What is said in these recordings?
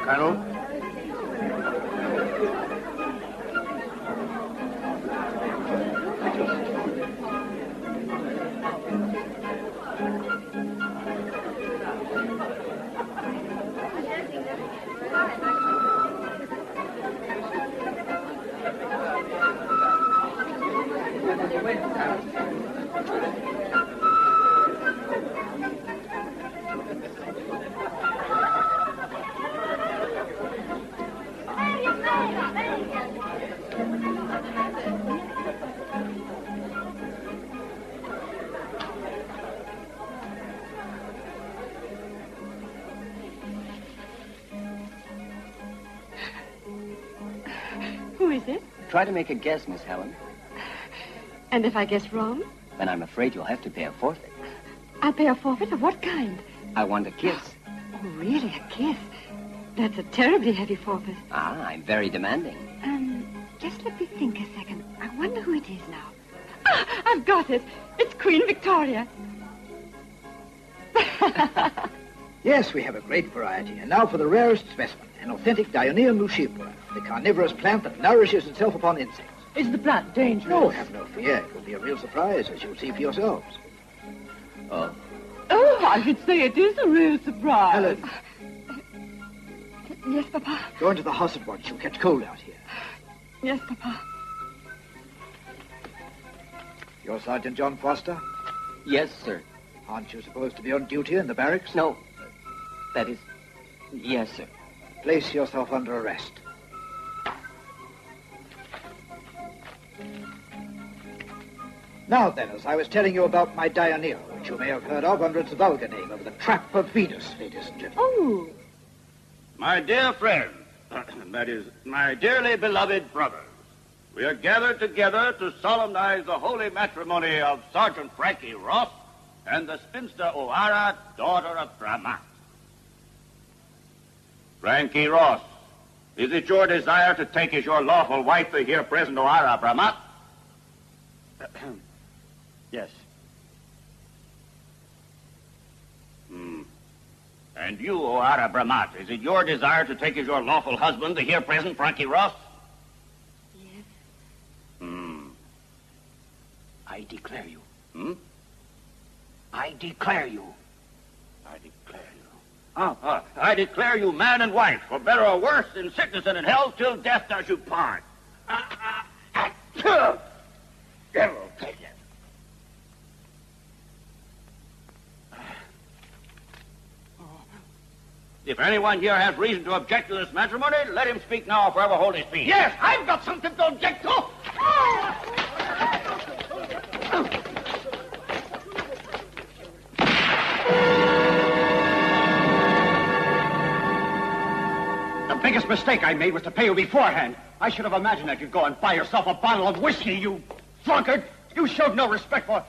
Colonel? Who is it? Try to make a guess, Miss Helen. And if I guess wrong? Then I'm afraid you'll have to pay a forfeit. I'll pay a forfeit of what kind? I want a kiss. Oh, really? A kiss? That's a terribly heavy forfeit. Ah, I'm very demanding. Just let me think a second. I wonder who it is now. Ah, I've got it. It's Queen Victoria. Yes, we have a great variety. And now for the rarest specimen, an authentic Dionaeum lucifera, the carnivorous plant that nourishes itself upon insects. Is the plant dangerous? No, have no fear. It will be a real surprise, as you'll see for yourselves. Oh. Oh, I should say it is a real surprise. Helen, Yes, Papa. go into the house at once. You'll catch cold out here. Yes, Papa. You're Sergeant John Foster? Yes, sir. Aren't you supposed to be on duty in the barracks? No. That is... Yes, sir. Place yourself under arrest. Now then, as I was telling you about my Dionaeum, which you may have heard of under its vulgar name of the Trap of Venus, ladies and gentlemen. Oh. My dear friends, that is, my dearly beloved brothers, we are gathered together to solemnize the holy matrimony of Sergeant Frankie Ross and the spinster O'Hara, daughter of Bramat. Frankie Ross, is it your desire to take as your lawful wife the here present O'Hara Bramat? Yes. And you, O'Hara Bramat, is it your desire to take as your lawful husband the here present Frankie Ross? Yes. I declare you. I declare you. I declare you. I declare you man and wife, for better or worse, in sickness and in health, till death does you part. Devil take it. If anyone here has reason to object to this matrimony, let him speak now or forever hold his peace. Yes, I've got something to object to. The biggest mistake I made was to pay you beforehand. I should have imagined that you'd go and buy yourself a bottle of whiskey, you drunkard. You showed no respect for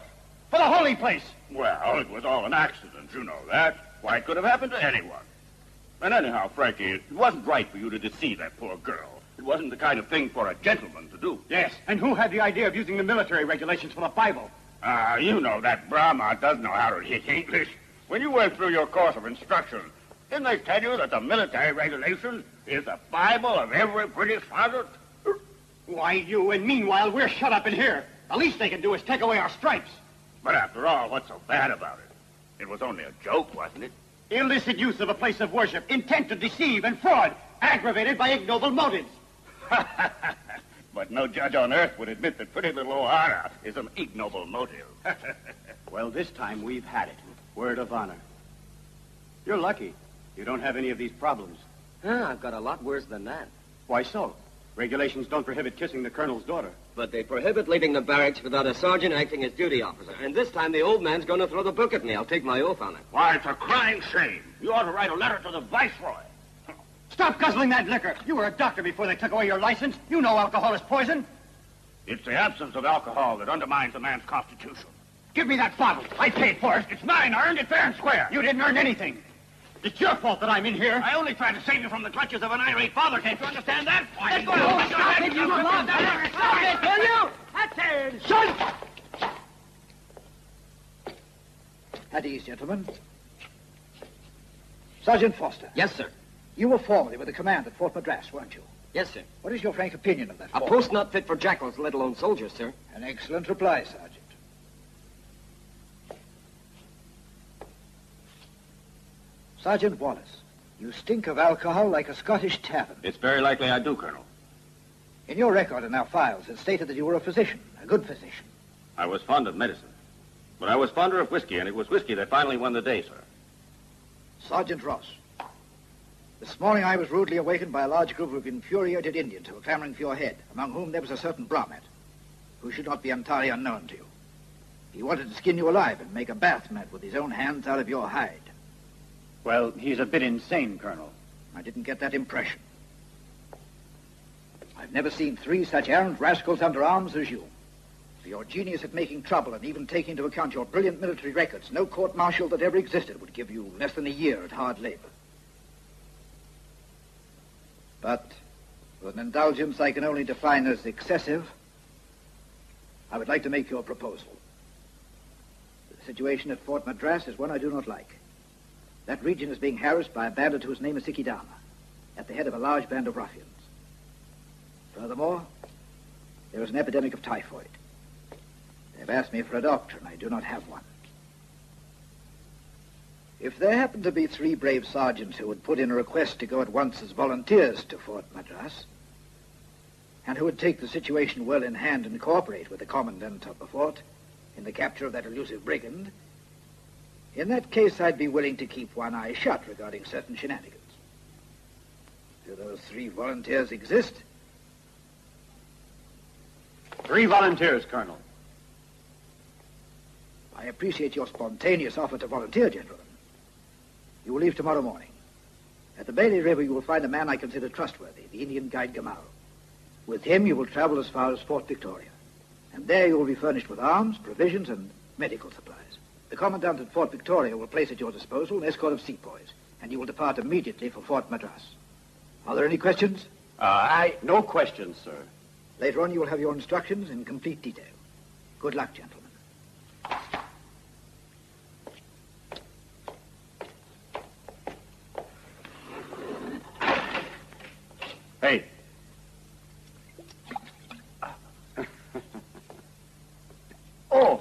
the holy place. Well, it was all an accident, you know that. Why, it could have happened to anyone. And anyhow, Frankie, it wasn't right for you to deceive that poor girl. It wasn't the kind of thing for a gentleman to do. Yes, and who had the idea of using the military regulations for the Bible? You know that Brahma does know how to hit English. When you went through your course of instruction, didn't they tell you that the military regulations is the Bible of every British father? Why, you, and meanwhile, we're shut up in here. The least they can do is take away our stripes. But after all, what's so bad about it? It was only a joke, wasn't it? Illicit use of a place of worship, intent to deceive and fraud, aggravated by ignoble motives. But no judge on earth would admit that pretty little O'Hara is an ignoble motive. Well, this time we've had it. Word of honor. You're lucky. You don't have any of these problems. I've got a lot worse than that. Why so? Regulations don't prohibit kissing the colonel's daughter. But they prohibit leaving the barracks without a sergeant acting as duty officer. And this time the old man's going to throw the book at me. I'll take my oath on it. Why, it's a crying shame. You ought to write a letter to the viceroy. Stop guzzling that liquor. You were a doctor before they took away your license. You know alcohol is poison. It's the absence of alcohol that undermines a man's constitution. Give me that bottle. I paid for it. It's mine. I earned it fair and square. You didn't earn anything. It's your fault that I'm in here. I only tried to save you from the clutches of an irate father. Can't you understand that? Let go. Stop it, you glove. Stop it, will you? Attention! At ease, gentlemen. Sergeant Foster. Yes, sir. You were formerly with the command at Fort Madras, weren't you? Yes, sir. What is your frank opinion of that A fort? post not fit for jackals, let alone soldiers, sir. An excellent reply, Sergeant. Sergeant Wallace, you stink of alcohol like a Scottish tavern. It's very likely I do, Colonel. In your record and our files, it stated that you were a physician, a good physician. I was fond of medicine. But I was fonder of whiskey, and it was whiskey that finally won the day, sir. Sergeant Ross, this morning I was rudely awakened by a large group of infuriated Indians who were clamoring for your head, among whom there was a certain Brahmin, who should not be entirely unknown to you. He wanted to skin you alive and make a bath mat with his own hands out of your hide. Well, he's a bit insane, Colonel. I didn't get that impression. I've never seen three such arrant rascals under arms as you. For your genius at making trouble and even taking into account your brilliant military records, no court-martial that ever existed would give you less than a year at hard labor. But with an indulgence I can only define as excessive, I would like to make you a proposal. The situation at Fort Madras is one I do not like. That region is being harassed by a bandit whose name is Sikidama, at the head of a large band of ruffians. Furthermore, there is an epidemic of typhoid. They've asked me for a doctor, and I do not have one. If there happened to be three brave sergeants who would put in a request to go at once as volunteers to Fort Madras, and who would take the situation well in hand and cooperate with the commandant of the fort in the capture of that elusive brigand, in that case I'd be willing to keep one eye shut regarding certain shenanigans. Do those three volunteers exist? 3 volunteers, Colonel. I appreciate your spontaneous offer to volunteer, gentlemen. You will leave tomorrow morning. At the Bailey River, you will find a man I consider trustworthy, the Indian guide Gamal. With him, you will travel as far as Fort Victoria. And there you will be furnished with arms, provisions, and medical supplies. The commandant at Fort Victoria will place at your disposal an escort of sepoys, and you will depart immediately for Fort Madras. Are there any questions? No questions, sir. Later on, you will have your instructions in complete detail. Good luck, gentlemen. Hey. Oh.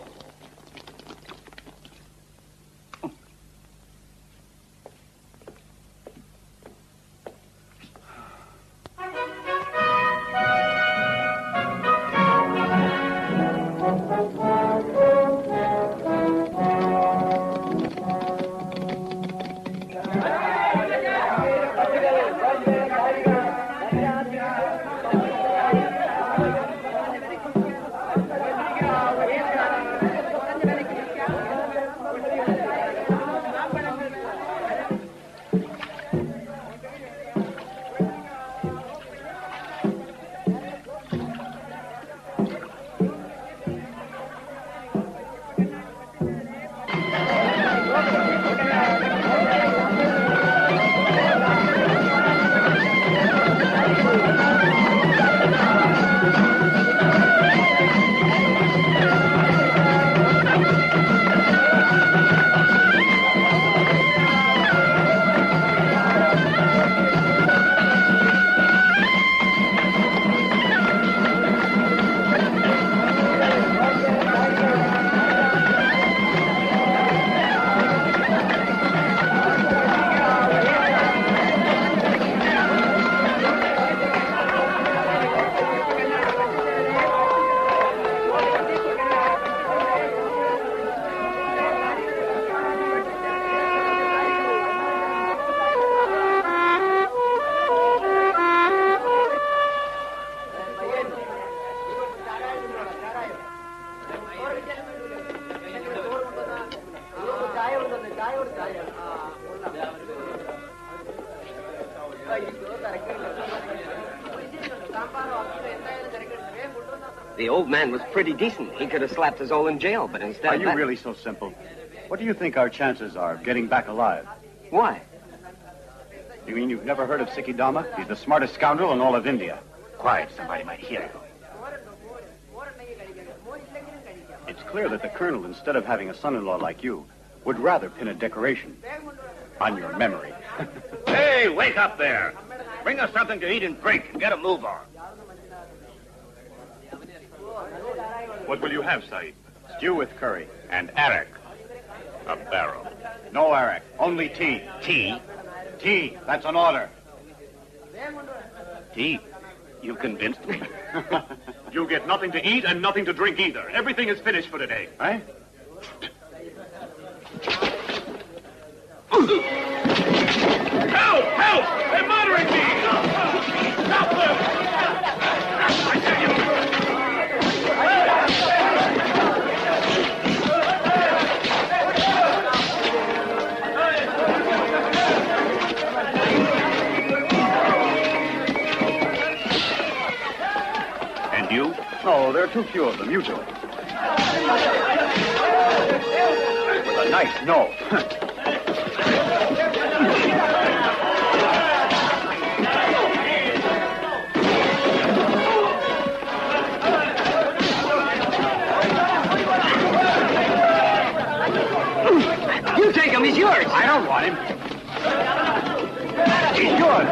The old man was pretty decent. He could have slapped us all in jail, but instead Are of you that... really so simple? What do you think our chances are of getting back alive? Why? You mean you've never heard of Sikidama? He's the smartest scoundrel in all of India. Quiet, somebody might hear you. It's clear that the colonel, instead of having a son-in-law like you, would rather pin a decoration. On your memory. Hey, wake up there. Bring us something to eat and drink and get a move on. What will you have, Saeed? Stew with curry. And arak. A barrel. No arak. Only tea. Tea? Tea. That's an order. Tea? You convinced me. You get nothing to eat and nothing to drink either. Everything is finished for today. Eh? Help! Help! They're murdering me! Stop them! I tell you! And you? No, there are too few of them. You do it. With a knife, no. You take him, he's yours. I don't want him. He's yours.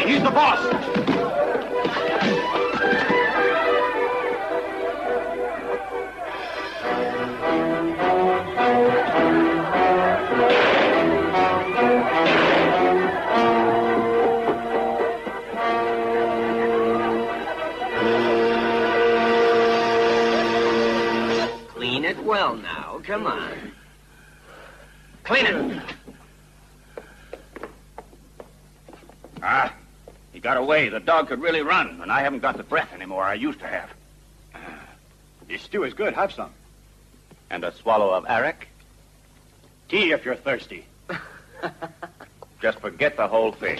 He's the boss. Clean it well now. Come on. Clean it. He got away. The dog could really run, and I haven't got the breath anymore I used to have. This stew is good. Have some. And a swallow of arak? Tea if you're thirsty. Just forget the whole thing.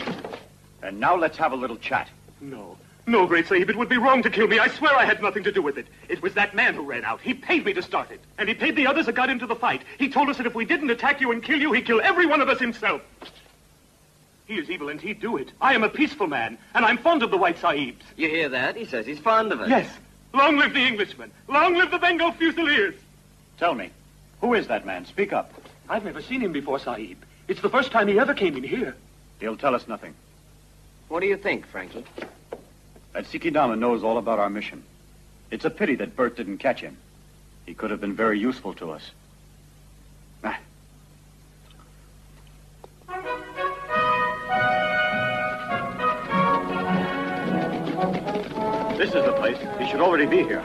And now let's have a little chat. No. No, Great Sahib, it would be wrong to kill me. I swear I had nothing to do with it. It was that man who ran out. He paid me to start it. And he paid the others that got into the fight. He told us that if we didn't attack you and kill you, he'd kill every one of us himself. He is evil, and he'd do it. I am a peaceful man, and I'm fond of the white sahibs. You hear that? He says he's fond of it. Yes. Long live the Englishmen. Long live the Bengal Fusiliers. Tell me, who is that man? Speak up. I've never seen him before, Sahib. It's the first time he ever came in here. He'll tell us nothing. What do you think, Frankie? That Sikidama knows all about our mission. It's a pity that Bert didn't catch him. He could have been very useful to us. This is the place. He should already be here.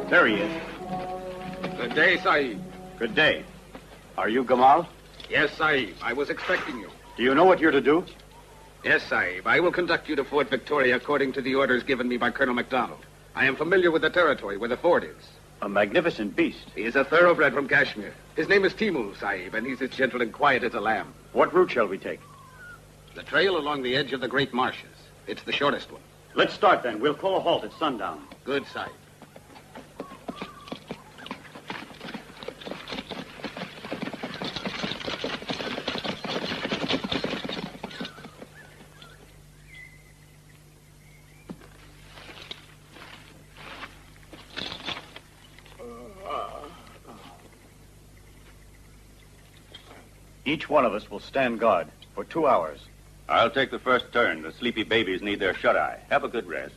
There he is. Good day, Sahib. Good day. Are you Gamal? Yes, Sahib. I was expecting you. Do you know what you're to do? Yes, Sahib. I will conduct you to Fort Victoria according to the orders given me by Colonel MacDonald. I am familiar with the territory where the fort is. A magnificent beast. He is a thoroughbred from Kashmir. His name is Timu, Sahib, and he's as gentle and quiet as a lamb. What route shall we take? The trail along the edge of the Great Marshes. It's the shortest one. Let's start then. We'll call a halt at sundown. Good, Sahib. Each one of us will stand guard for 2 hours. I'll take the first turn. The sleepy babies need their shut-eye. Have a good rest.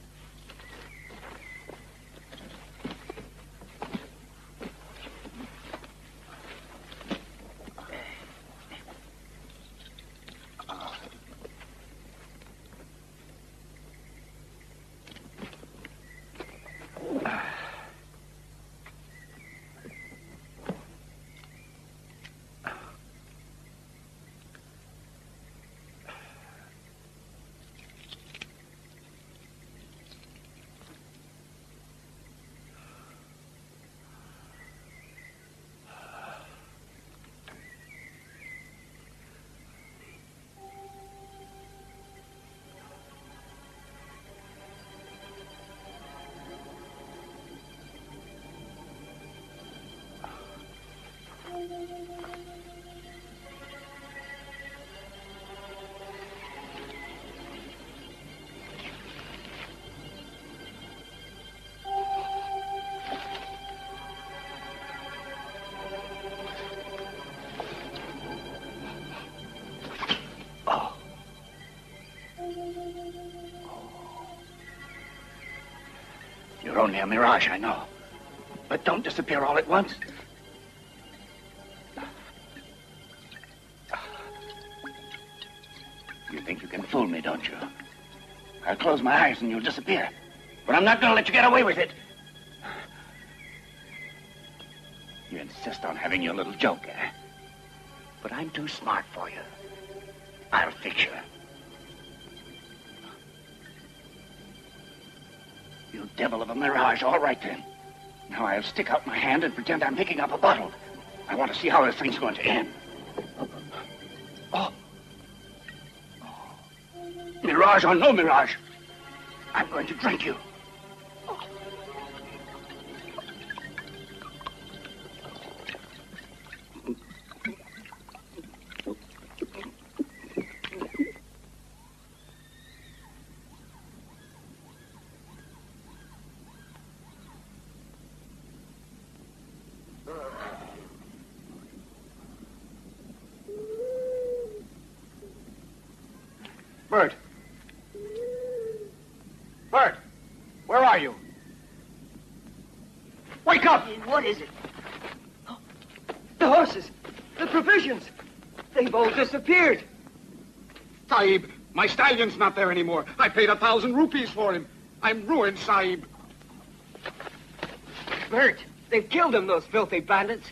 only a mirage, I know. But don't disappear all at once. You think you can fool me, don't you? I'll close my eyes and you'll disappear. But I'm not going to let you get away with it. You insist on having your little joke, eh? But I'm too smart for you. I'll fix you. You devil of a mirage. All right, then. Now I'll stick out my hand and pretend I'm picking up a bottle. I want to see how this thing's going to end. Oh. Mirage or no mirage, I'm going to drink you. Bert. Bert, where are you? Wake up! What is it? The horses, the provisions, they've all disappeared. Sahib, my stallion's not there anymore. I paid 1,000 rupees for him. I'm ruined, Sahib. Bert, they've killed him, those filthy bandits.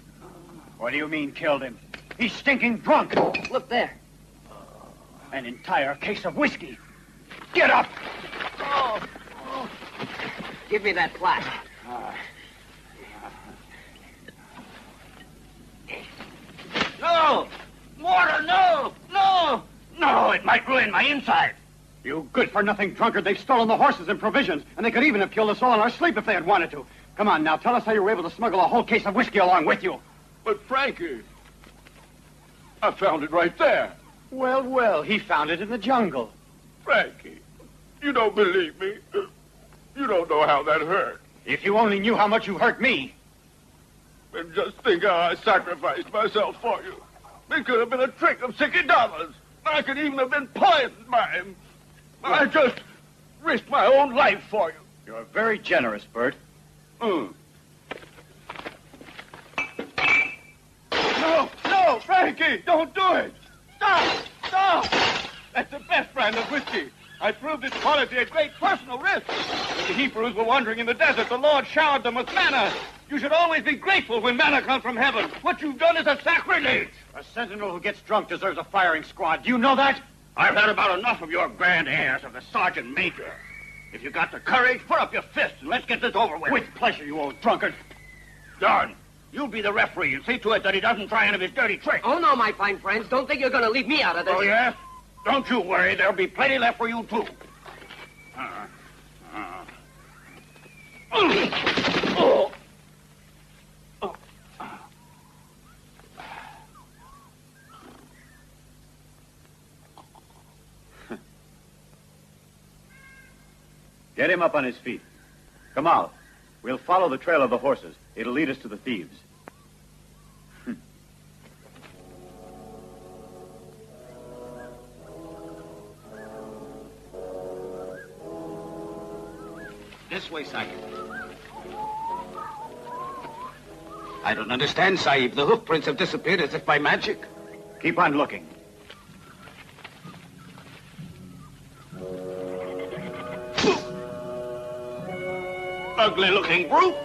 What do you mean, killed him? He's stinking drunk. Look there. An entire case of whiskey. Get up! Oh. Give me that flask. No! Water, no! No! No, it might ruin my inside. You good-for-nothing drunkard. They've stolen the horses and provisions, and they could even have killed us all in our sleep if they had wanted to. Come on, now, tell us how you were able to smuggle a whole case of whiskey along with you. But, Frankie, I found it right there. Well, well, he found it in the jungle. Frankie, you don't believe me. You don't know how that hurt. If you only knew how much you hurt me. And just think how I sacrificed myself for you. It could have been a trick of $60. I could even have been poisoned by him. I just risked my own life for you. You're very generous, Bert. No, no, Frankie, don't do it. Stop, stop. That's the best brand of whiskey. I proved its quality at great personal risk. When the Hebrews were wandering in the desert, the Lord showered them with manna. You should always be grateful when manna comes from heaven. What you've done is a sacrilege. A sentinel who gets drunk deserves a firing squad. Do you know that? I've had about enough of your grand airs of the sergeant major. If you got the courage, put up your fist and let's get this over with. With pleasure, you old drunkard. Done. You'll be the referee and see to it that he doesn't try any of his dirty tricks. Oh, no, my fine friends. Don't think you're going to leave me out of this. Oh, yes? Don't you worry. There'll be plenty left for you, too. Oh. Get him up on his feet. Come out. We'll follow the trail of the horses. It'll lead us to the thieves. This way, Sahib. I don't understand, Sahib. The hoof prints have disappeared as if by magic. Keep on looking. Ugly-looking brute.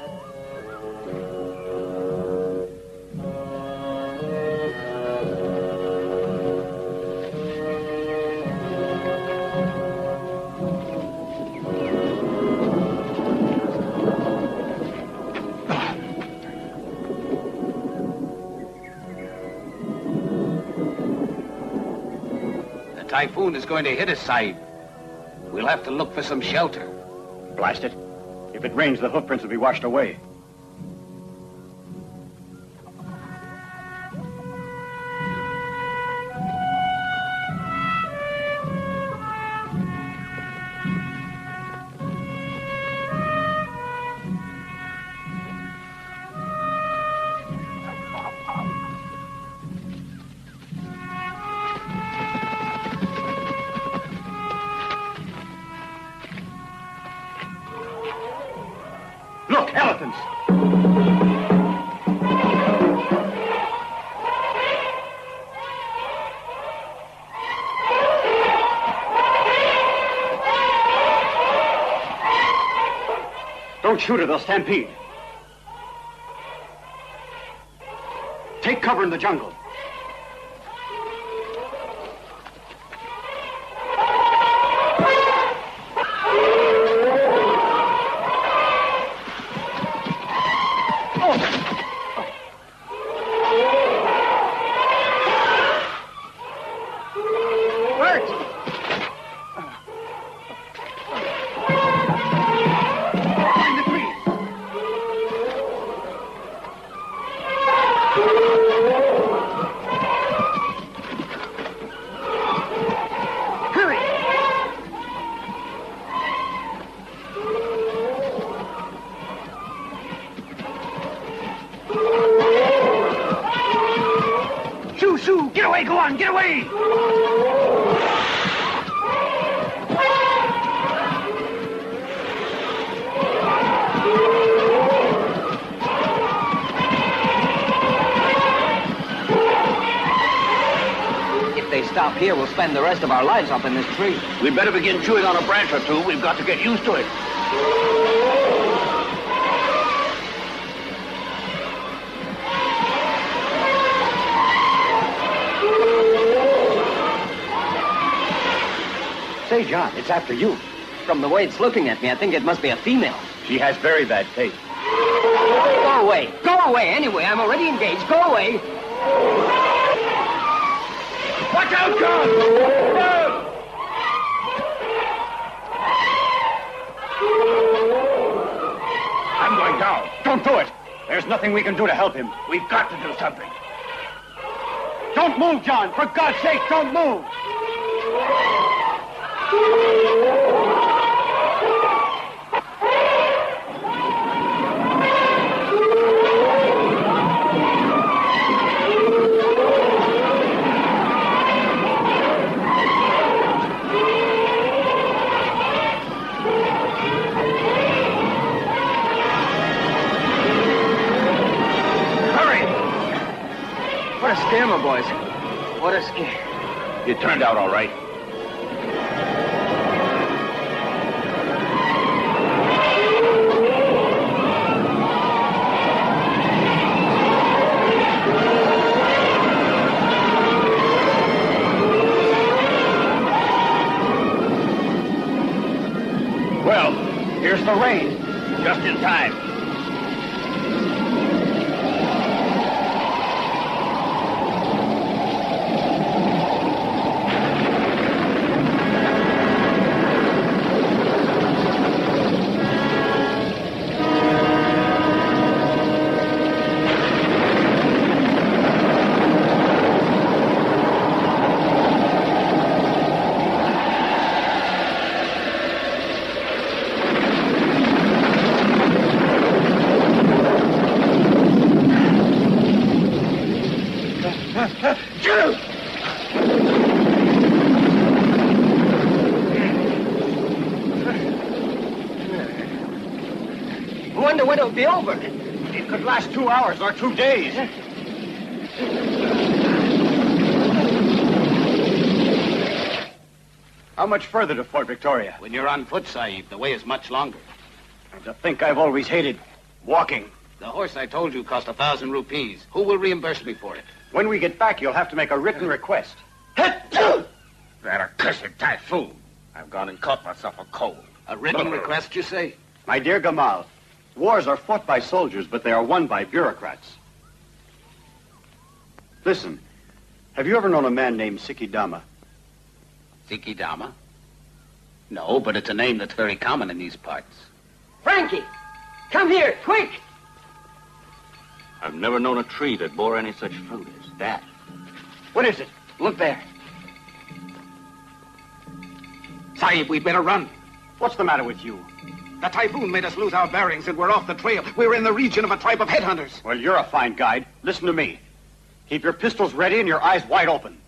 The typhoon is going to hit us, Sahib. We'll have to look for some shelter. Blast it. If it rains, the hoofprints will be washed away. shoot or they'll stampede. Take cover in the jungle. Get away, go on, get away! If they stop here, we'll spend the rest of our lives up in this tree. We'd better begin chewing on a branch or two. We've got to get used to it. Say, John, it's after you. From the way it's looking at me, I think it must be a female. She has very bad taste. Go away. Go away. Anyway, I'm already engaged. Go away. Watch out, John! I'm going down. Don't do it. There's nothing we can do to help him. We've got to do something. Don't move, John. For God's sake, don't move. What a scammer, boys. What a scam. You turned out all right. Well, here's the rain. Just in time. I wonder when it'll be over. It could last 2 hours or 2 days. How much further to Fort Victoria? When you're on foot, Sahib, the way is much longer. To think I've always hated walking. The horse I told you cost 1,000 rupees. Who will reimburse me for it? When we get back, you'll have to make a written request. That accursed typhoon. I've gone and caught myself a cold. A written request, you say? My dear Gamal, wars are fought by soldiers, but they are won by bureaucrats. Listen, have you ever known a man named Sikidama? Sikidama? No, but it's a name that's very common in these parts. Frankie, come here, quick! I've never known a tree that bore any such fruit as that. What is it? Look there. Sahib, we'd better run. What's the matter with you? The typhoon made us lose our bearings, and we're off the trail. We're in the region of a tribe of headhunters. Well, you're a fine guide. Listen to me. Keep your pistols ready and your eyes wide open.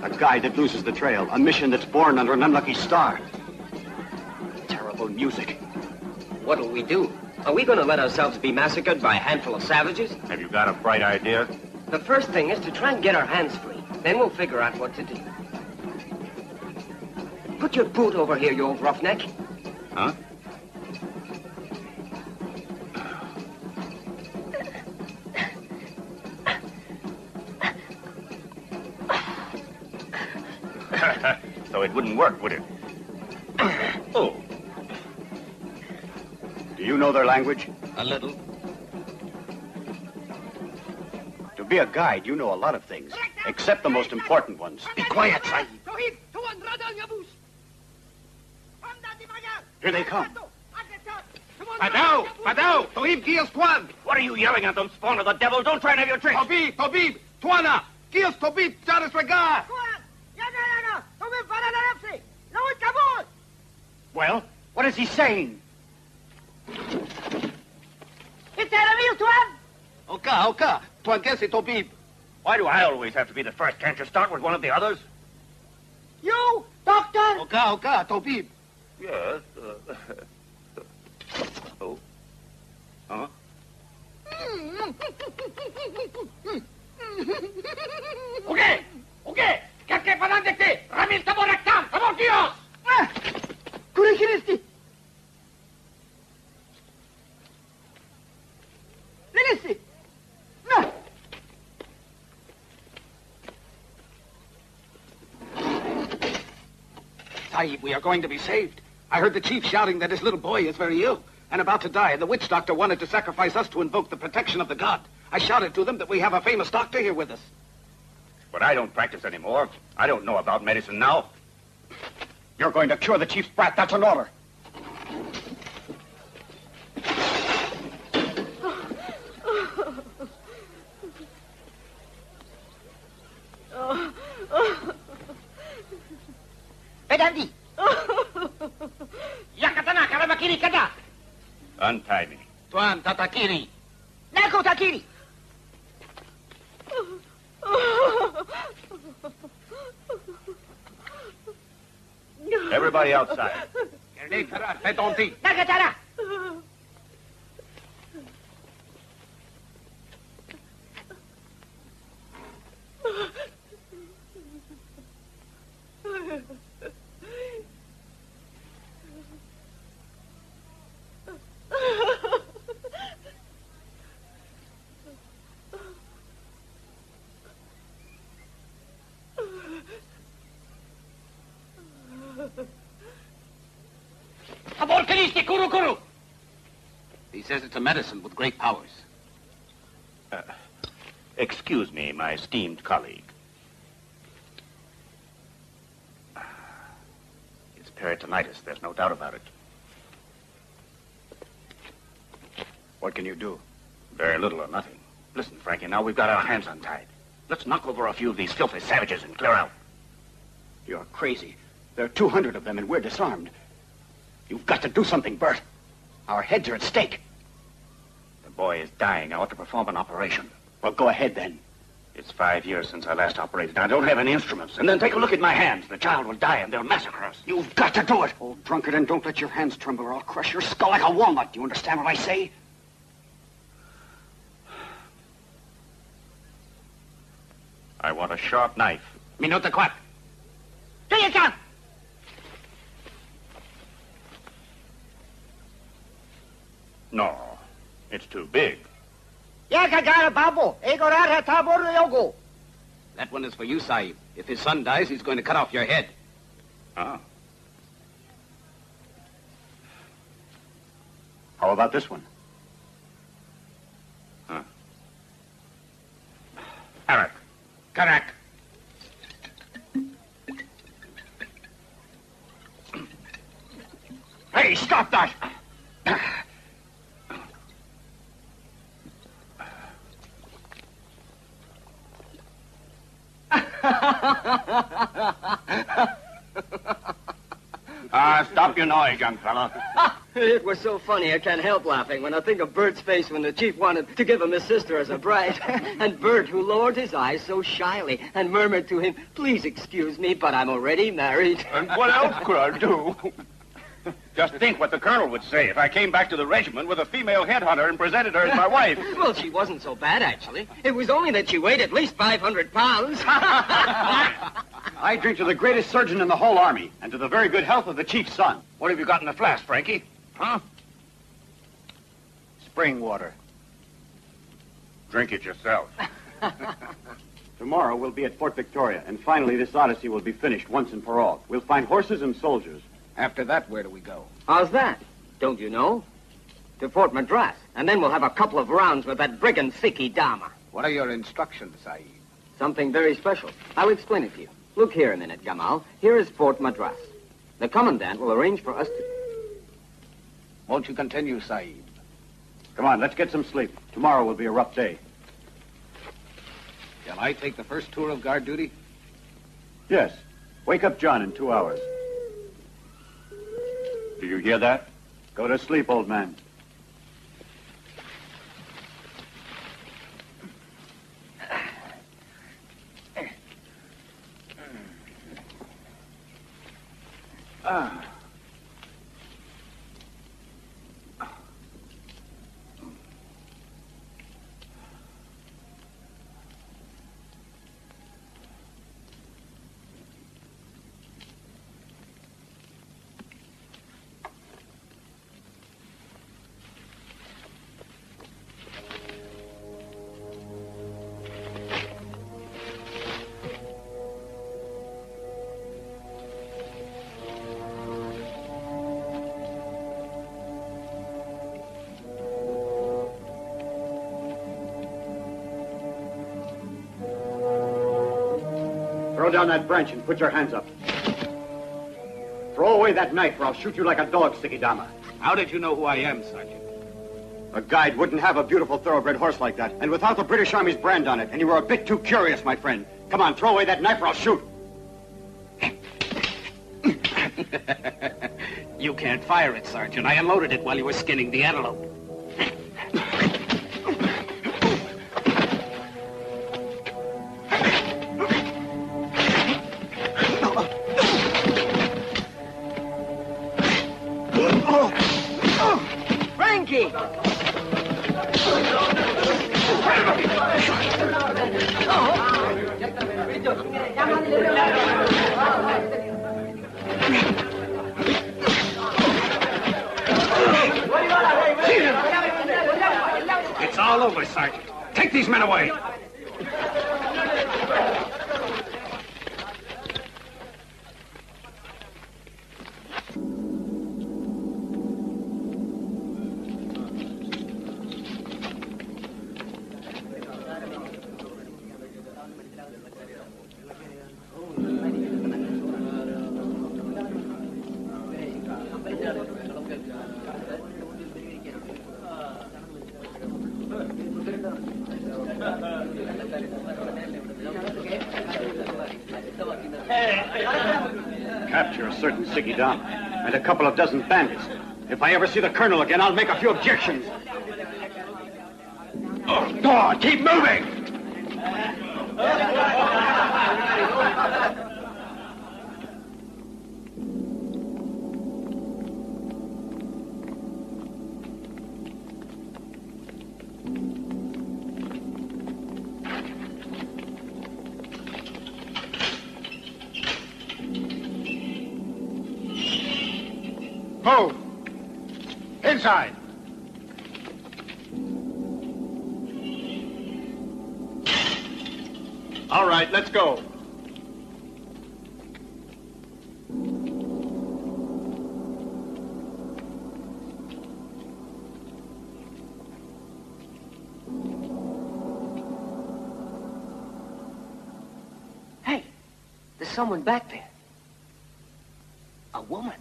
A guide that loses the trail. A mission that's born under an unlucky star. Terrible music. What'll we do? Are we going to let ourselves be massacred by a handful of savages? Have you got a bright idea? The first thing is to try and get our hands free. Then we'll figure out what to do. Put your boot over here, you old roughneck. Huh? So it wouldn't work, would it? Oh. Do you know their language? A little. To be a guide, you know a lot of things, except the most important ones. Be quiet, Sahib. Here they come. Padao! Padao! Tohib Gios Tuan! What are you yelling at them, spawn of the devil? Don't try and have your tricks. Tobib! Tuana! Gios Tobib! Charis Regar! Well, what is he saying? Oka! Tuan Gesi Tobib! Why do I always have to be the first? Can't you start with one of the others? You, doctor? Oka! Tobib! Yes. Oh. Huh? Okay. Какие подандикты? Рамил таборактам! Таборкиос! Kurikiristi! Lilisti! No! Sahib, we are going to be saved. I heard the chief shouting that his little boy is very ill and about to die, and the witch doctor wanted to sacrifice us to invoke the protection of the god. I shouted to them that we have a famous doctor here with us. But I don't practice anymore. I don't know about medicine now. You're going to cure the chief's brat. That's an order. Pedandi! Yakatana, Karamakiri Kada! Untie me. Tuan Tatakiri! Nako Takiri! Everybody outside. Nakatara! Aborkanisti, Kuru! He says it's a medicine with great powers. Excuse me, my esteemed colleague. It's peritonitis, there's no doubt about it. What can you do? Very little or nothing. Listen, Frankie, now we've got our hands untied. Let's knock over a few of these filthy savages and clear out. You're crazy. There are 200 of them, and we're disarmed. You've got to do something, Bert. Our heads are at stake. The boy is dying. I ought to perform an operation. Well, go ahead, then. It's 5 years since I last operated. I don't have any instruments. And then take a look at my hands. The child will die, and they'll massacre us. You've got to do it. Old drunkard, and don't let your hands tremble, or I'll crush your skull like a walnut. Do you understand what I say? I want a sharp knife. Minuta quack. Do you come? No, it's too big. Yakagara Babu, Egorara Tabor Yogo. That one is for you, Sahib. If his son dies, he's going to cut off your head. Ah. How about this one? Huh. Arak. Karak. Hey, stop that! Stop your noise, young fella. It was so funny I can't help laughing when I think of Bert's face when the chief wanted to give him his sister as a bride. And Bert, who lowered his eyes so shyly and murmured to him, "Please excuse me, but I'm already married." And what else could I do? Just think what the colonel would say if I came back to the regiment with a female headhunter and presented her as my wife. Well, she wasn't so bad, actually. It was only that she weighed at least 500 pounds. I drink to the greatest surgeon in the whole army, and to the very good health of the chief's son. What have you got in the flask, Frankie? Huh? Spring water. Drink it yourself. Tomorrow we'll be at Fort Victoria, and finally this odyssey will be finished once and for all. We'll find horses and soldiers. After that, where do we go? How's that? Don't you know? To Fort Madras. And then we'll have a couple of rounds with that brigand Sikhi Dama. What are your instructions, Saeed? Something very special. I'll explain it to you. Look here a minute, Gamal. Here is Fort Madras. The commandant will arrange for us to... Won't you continue, Saeed? Come on, let's get some sleep. Tomorrow will be a rough day. Shall I take the first tour of guard duty? Yes. Wake up John in 2 hours. Do you hear that? Go to sleep, old man. Throw down that branch and put your hands up. Throw away that knife or I'll shoot you like a dog, Sikhi Dama. How did you know who I am, Sergeant? A guide wouldn't have a beautiful thoroughbred horse like that, and without the British Army's brand on it, and you were a bit too curious, my friend. Come on, throw away that knife or I'll shoot. You can't fire it, Sergeant. I unloaded it while you were skinning the antelope. Frankie! It's all over, Sergeant. Take these men away. Capture a certain Sikhi Dama and a couple of dozen bandits. If I ever see the colonel again, I'll make a few objections. Oh, go on, keep moving! Move! Inside! All right, let's go. Hey, there's someone back there. A woman.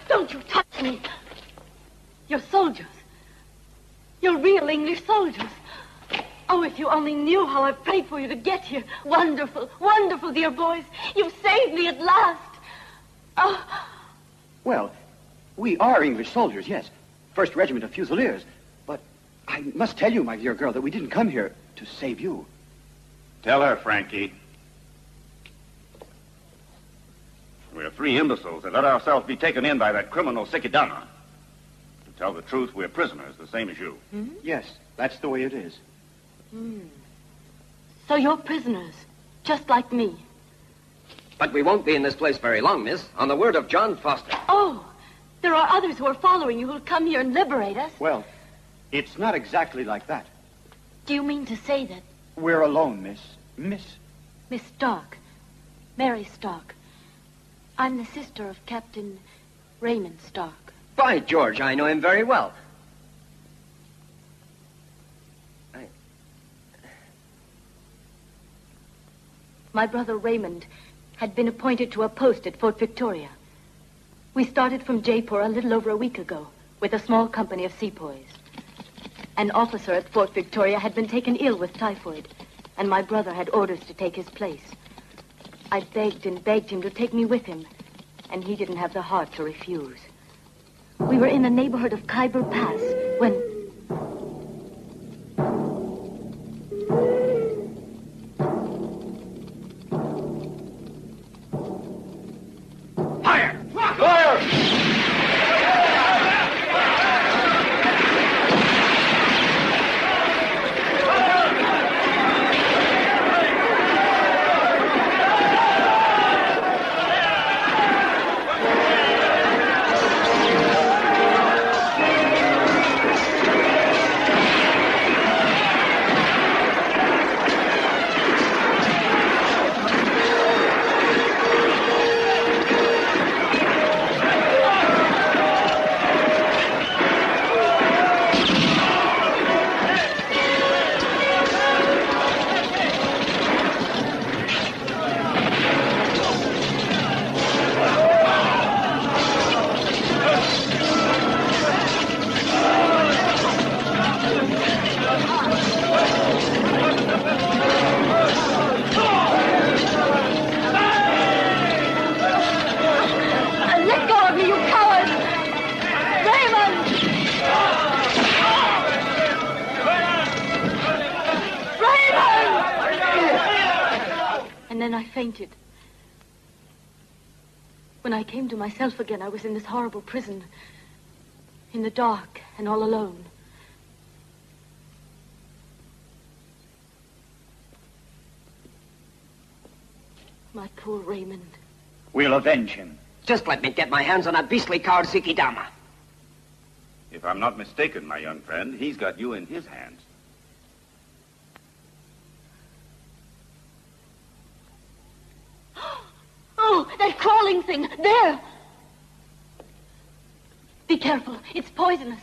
Don't you touch me. You're soldiers. You're real English soldiers. Oh, Oh, if you only knew how I've prayed for you to get here. Wonderful, wonderful, dear boys. You've saved me at last. Oh. Well, we are English soldiers, yes. First Regiment of Fusiliers. But I must tell you, my dear girl, that we didn't come here to save you. Tell her, Frankie. We're three imbeciles that let ourselves be taken in by that criminal Sikidama. To tell the truth, we're prisoners, the same as you. Hmm? Yes, that's the way it is. So you're prisoners, just like me. But we won't be in this place very long, miss. On the word of John Foster. Oh, there are others who are following you who'll come here and liberate us. Well, it's not exactly like that. Do you mean to say that We're alone, Miss. Miss Stark, Mary Stark, I'm the sister of Captain Raymond Stark. By George, I know him very well. My brother Raymond had been appointed to a post at Fort Victoria. We started from Jaipur a little over a week ago with a small company of sepoys. An officer at Fort Victoria had been taken ill with typhoid, and my brother had orders to take his place. I begged and begged him to take me with him, and he didn't have the heart to refuse. We were in the neighborhood of Khyber Pass when... fainted. When I came to myself again, I was in this horrible prison, in the dark and all alone. My poor Raymond. We'll avenge him. Just let me get my hands on that beastly coward Sikidama. If I'm not mistaken, my young friend, he's got you in his hands. Oh, that crawling thing! There! Be careful. It's poisonous.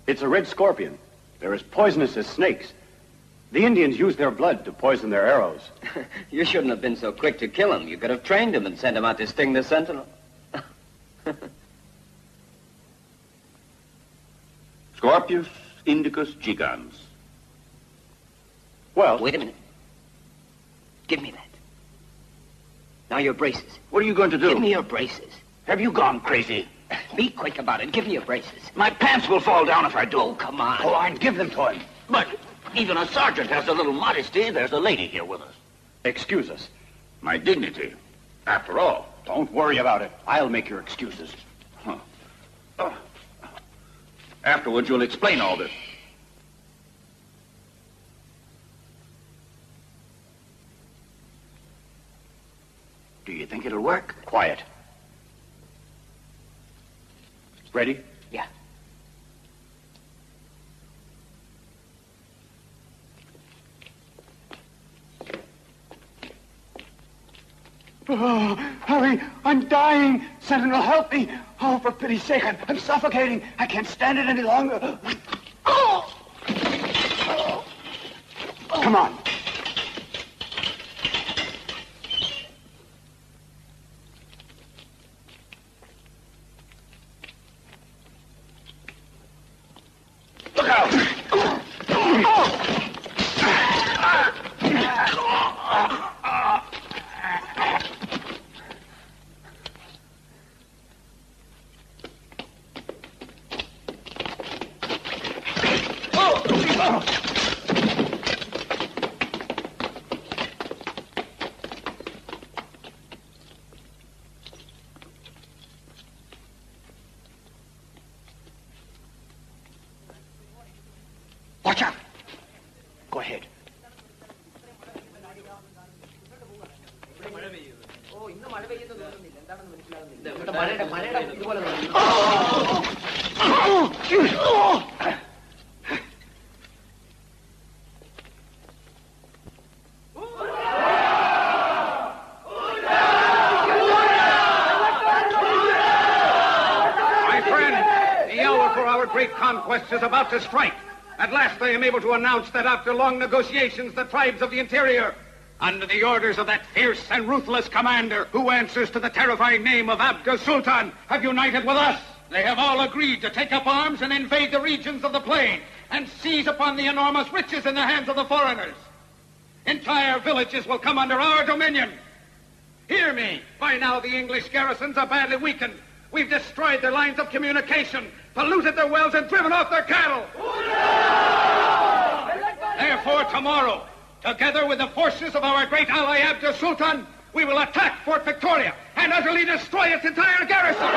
It's a red scorpion. They're as poisonous as snakes. The Indians use their blood to poison their arrows. You shouldn't have been so quick to kill him. You could have trained him and sent him out to sting the sentinel. Scorpius indicus gigans. Well... Wait a minute. Give me that. Now your braces. What are you going to do? Give me your braces. Have you gone crazy? Be quick about it. Give me your braces. My pants will fall down if I do. Oh, come on. Go on, give them to him. But even a sergeant has a little modesty. There's a lady here with us. Excuse us. My dignity. After all. Don't worry about it. I'll make your excuses. Huh. Afterwards, you'll explain all this. Do you think it'll work? Quiet. Ready? Yeah. Oh, hurry! I'm dying! Sentinel, help me! Oh, for pity's sake, I'm suffocating! I can't stand it any longer! Oh! Come on. Watch out. Go ahead. Great conquest is about to strike. At last I am able to announce that after long negotiations, the tribes of the interior, under the orders of that fierce and ruthless commander who answers to the terrifying name of Abdul Sultan, have united with us. They have all agreed to take up arms and invade the regions of the plain and seize upon the enormous riches in the hands of the foreigners. Entire villages will come under our dominion. Hear me. By now the English garrisons are badly weakened. We've destroyed their lines of communication, polluted their wells, and driven off their cattle. Therefore, tomorrow, together with the forces of our great ally Abdul Sultan, we will attack Fort Victoria and utterly destroy its entire garrison.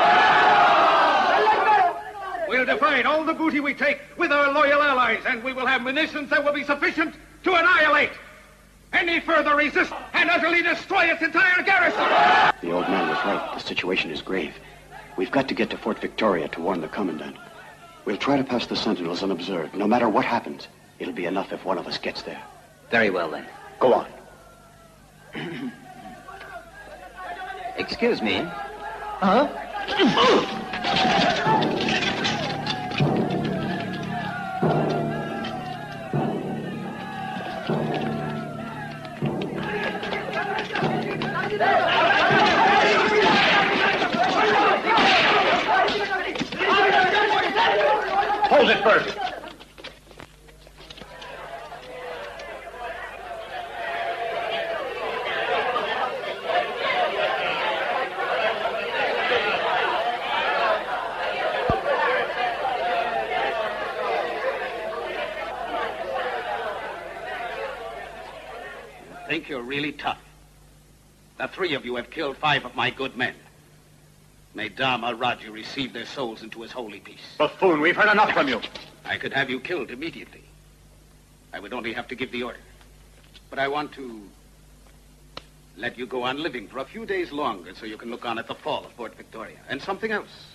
We'll divide all the booty we take with our loyal allies, and we will have munitions that will be sufficient to annihilate any further resistance and utterly destroy its entire garrison. The old man was right. The situation is grave. We've got to get to Fort Victoria to warn the commandant. We'll try to pass the sentinels unobserved. No matter what happens, it'll be enough if one of us gets there. Very well, then. Go on. Excuse me. Huh? Hold it first. You think you're really tough. The three of you have killed 5 of my good men. May Dharma Raja receive their souls into his holy peace. Buffoon, we've heard enough from you. I could have you killed immediately. I would only have to give the order. But I want to let you go on living for a few days longer so you can look on at the fall of Fort Victoria. And something else.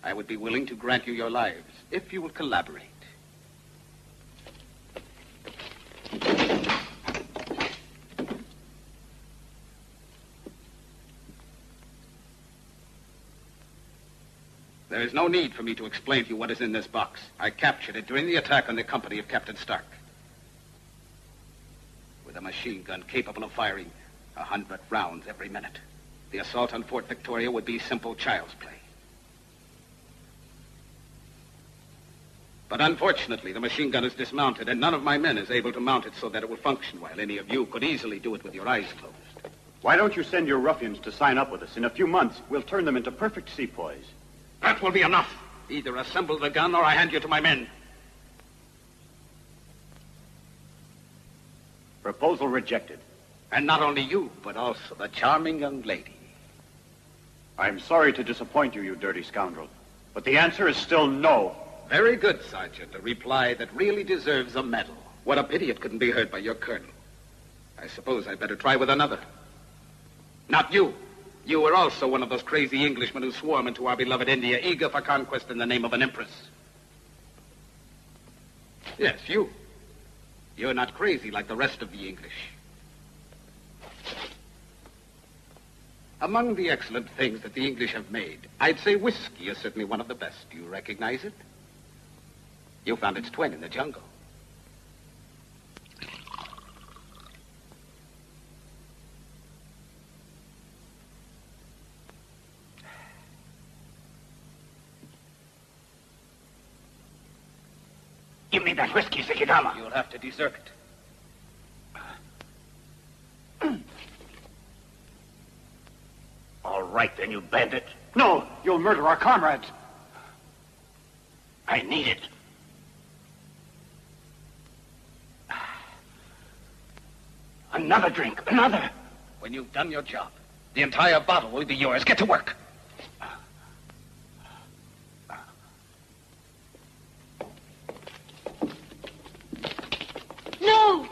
I would be willing to grant you your lives if you will collaborate. There is no need for me to explain to you what is in this box. I captured it during the attack on the company of Captain Stark. With a machine gun capable of firing 100 rounds every minute, the assault on Fort Victoria would be simple child's play. But unfortunately, the machine gun is dismounted, and none of my men is able to mount it so that it will function, while any of you could easily do it with your eyes closed. Why don't you send your ruffians to sign up with us? In a few months, we'll turn them into perfect sepoys. That will be enough. Either assemble the gun or I hand you to my men. Proposal rejected. And not only you, but also the charming young lady. I'm sorry to disappoint you, you dirty scoundrel. But the answer is still no. Very good, Sergeant. A reply that really deserves a medal. What a pity it couldn't be heard by your colonel. I suppose I'd better try with another. Not you. You were also one of those crazy Englishmen who swarm into our beloved India, eager for conquest in the name of an empress. Yes, you. You're not crazy like the rest of the English. Among the excellent things that the English have made, I'd say whiskey is certainly one of the best. Do you recognize it? You found its twin in the jungle. Give me that whiskey, Sikidama. You'll have to desert it. All right, then, you bandit. No, you'll murder our comrades. I need it. Another drink, another. When you've done your job, the entire bottle will be yours. Get to work. No!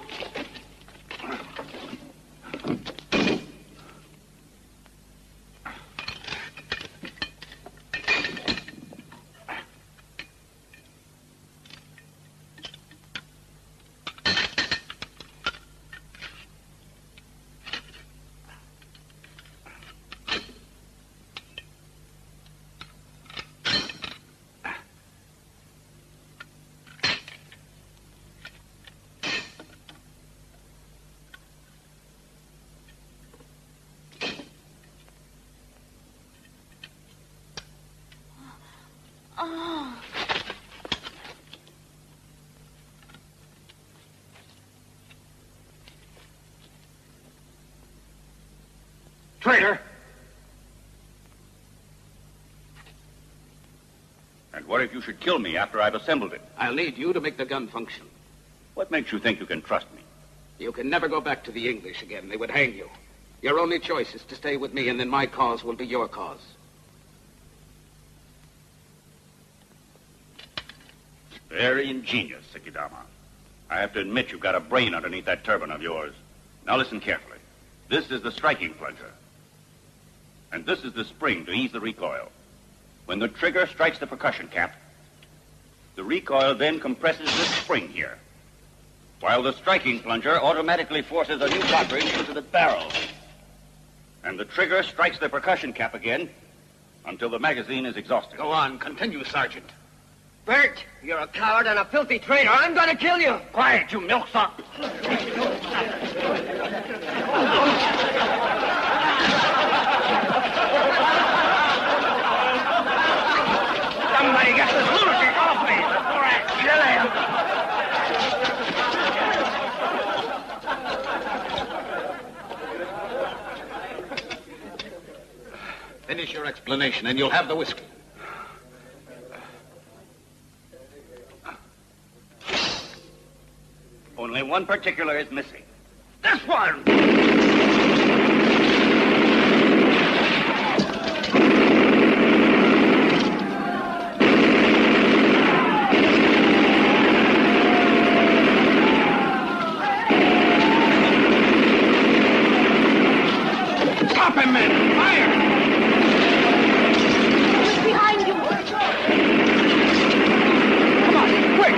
Oh. Traitor! And what if you should kill me after I've assembled it? I'll need you to make the gun function. What makes you think you can trust me? You can never go back to the English again. They would hang you. Your only choice is to stay with me, and then my cause will be your cause. Very ingenious, Sikidama. I have to admit you've got a brain underneath that turban of yours. Now listen carefully. This is the striking plunger. And this is the spring to ease the recoil. When the trigger strikes the percussion cap, the recoil then compresses this spring here, while the striking plunger automatically forces a new cartridge into the barrel. And the trigger strikes the percussion cap again until the magazine is exhausted. Go on. Continue, Sergeant. Bert, you're a coward and a filthy traitor. I'm going to kill you. Quiet, you milksop! Somebody get this lunatic off me before I kill him! Finish your explanation, and you'll have the whiskey. Only one particular is missing. This one! Stop him, men! Fire! Who's behind you? Come on, quick!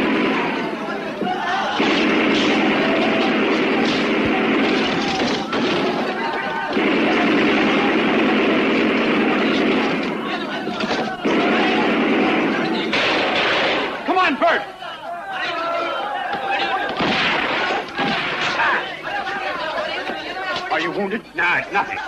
Come on, Bert! Are you wounded? Nah, it's nothing.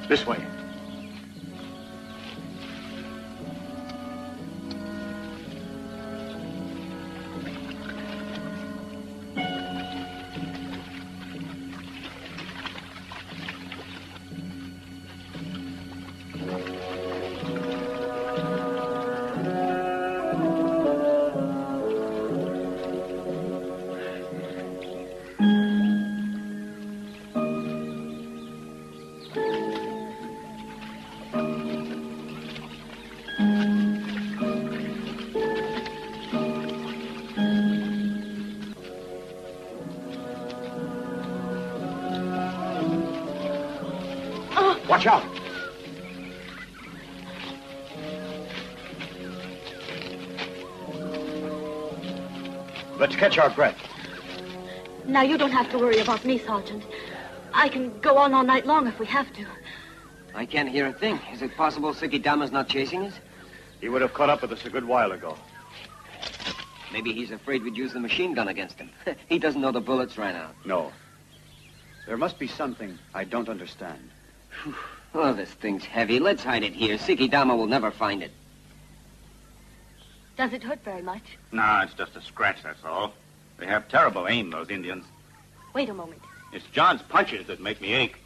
This way. Watch out! Let's catch our breath. Now, you don't have to worry about me, Sergeant. I can go on all night long if we have to. I can't hear a thing. Is it possible Sikidama's not chasing us? He would have caught up with us a good while ago. Maybe he's afraid we'd use the machine gun against him. He doesn't know the bullets ran out. No. There must be something I don't understand. Oh, this thing's heavy. Let's hide it here. Sikidama will never find it. Does it hurt very much? No, it's just a scratch, that's all. They have terrible aim, those Indians. Wait a moment. It's John's punches that make me ache.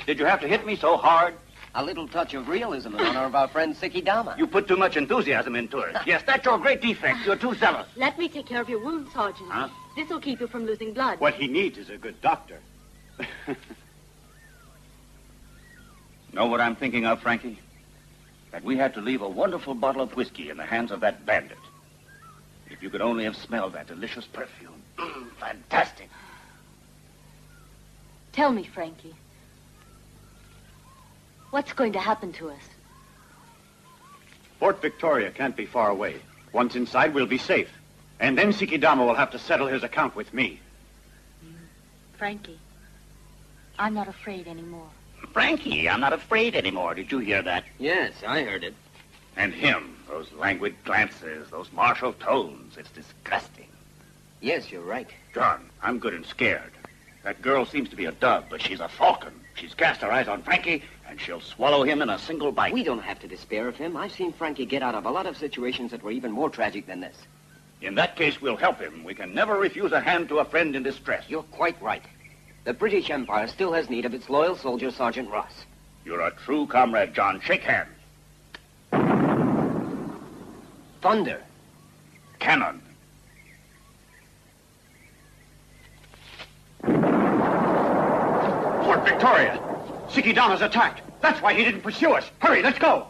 Did you have to hit me so hard? A little touch of realism in honor of our friend Sikidama. You put too much enthusiasm into it. Yes, that's your great defect. You're too zealous. Let me take care of your wound, Sergeant. Huh? This will keep you from losing blood. What he needs is a good doctor. Know what I'm thinking of, Frankie? That we had to leave a wonderful bottle of whiskey in the hands of that bandit. If you could only have smelled that delicious perfume. Fantastic. Tell me, Frankie. What's going to happen to us? Fort Victoria can't be far away. Once inside, we'll be safe. And then Sikidama will have to settle his account with me. Frankie, I'm not afraid anymore. Frankie, I'm not afraid anymore. Did you hear that? Yes, I heard it. And him, those languid glances, those martial tones. It's disgusting. Yes, you're right. John, I'm good and scared. That girl seems to be a dove, but she's a falcon. She's cast her eyes on Frankie, and she'll swallow him in a single bite. We don't have to despair of him. I've seen Frankie get out of a lot of situations that were even more tragic than this. In that case, we'll help him. We can never refuse a hand to a friend in distress. You're quite right. The British Empire still has need of its loyal soldier, Sergeant Ross. You're a true comrade, John. Shake hands. Thunder. Cannon. Fort Victoria! Sikidama's attacked. That's why he didn't pursue us. Hurry, let's go!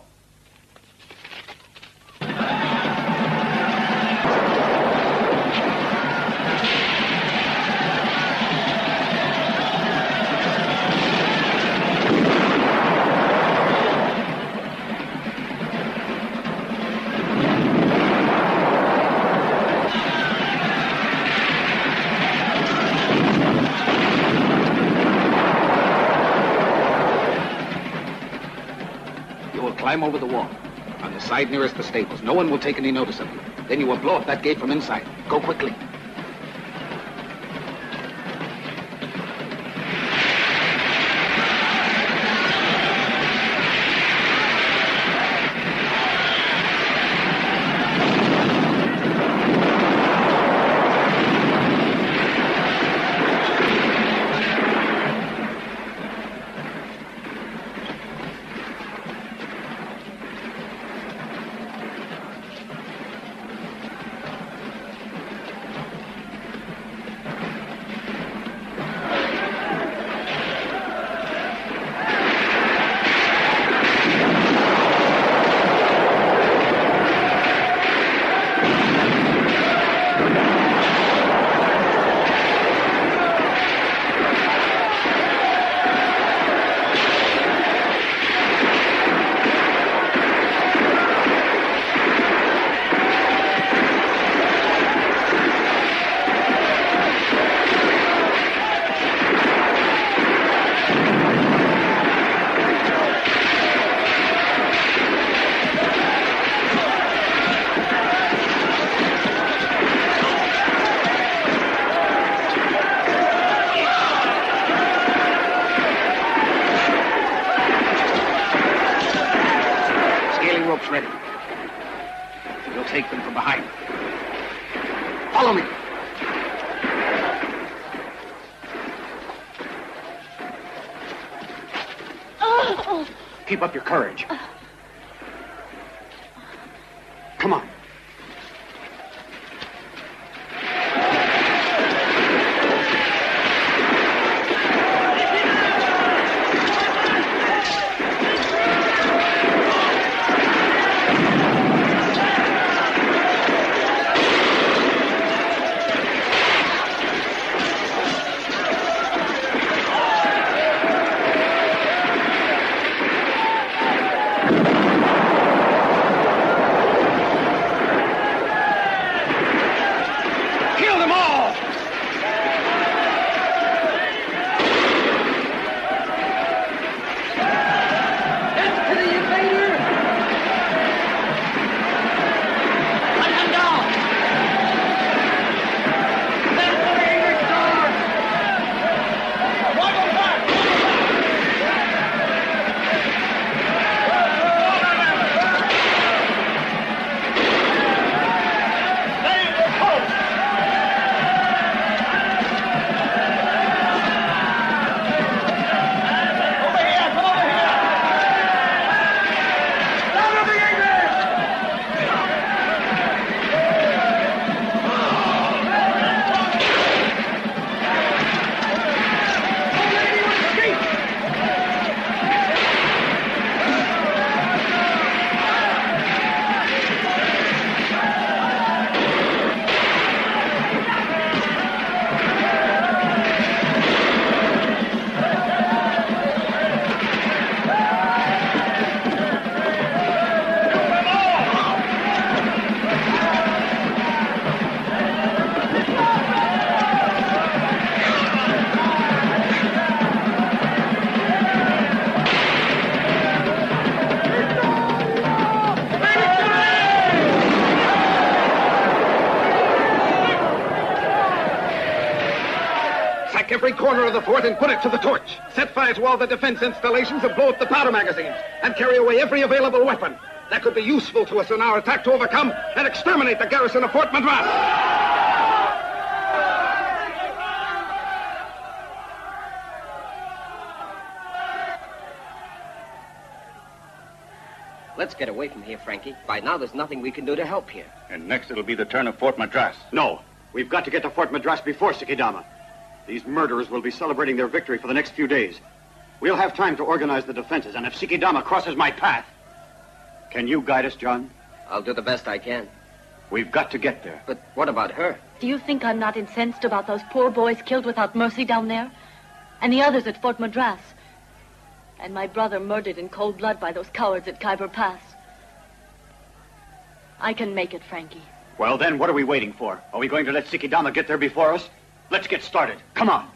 Climb over the wall. On the side nearest the stables. No one will take any notice of you. Then you will blow up that gate from inside. Go quickly. Ready. We'll take them from behind. Follow me. Keep up your courage. Come on. Attack every corner of the fort and put it to the torch. Set fire to all the defense installations and blow up the powder magazines. And carry away every available weapon that could be useful to us in our attack to overcome and exterminate the garrison of Fort Madras. Let's get away from here, Frankie. By now, there's nothing we can do to help here. And next it'll be the turn of Fort Madras. No. We've got to get to Fort Madras before Sikidama. These murderers will be celebrating their victory for the next few days. We'll have time to organize the defenses, and if Sikidama crosses my path... Can you guide us, John? I'll do the best I can. We've got to get there. But what about her? Do you think I'm not incensed about those poor boys killed without mercy down there? And the others at Fort Madras? And my brother murdered in cold blood by those cowards at Khyber Pass. I can make it, Frankie. Well, then, what are we waiting for? Are we going to let Sikidama get there before us? Let's get started. Come on.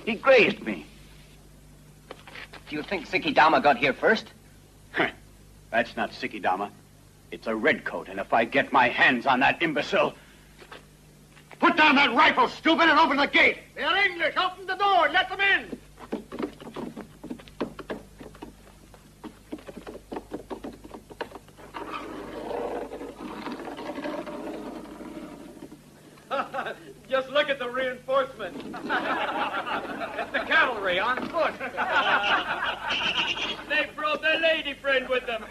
He grazed me. Do you think Sikidama got here first? That's not Sikidama. It's a redcoat, and if I get my hands on that imbecile... Put down that rifle, stupid, and open the gate! They're English. Open the door. Let them in. Just look at the reinforcements. It's the cavalry on foot. They brought their lady friend with them.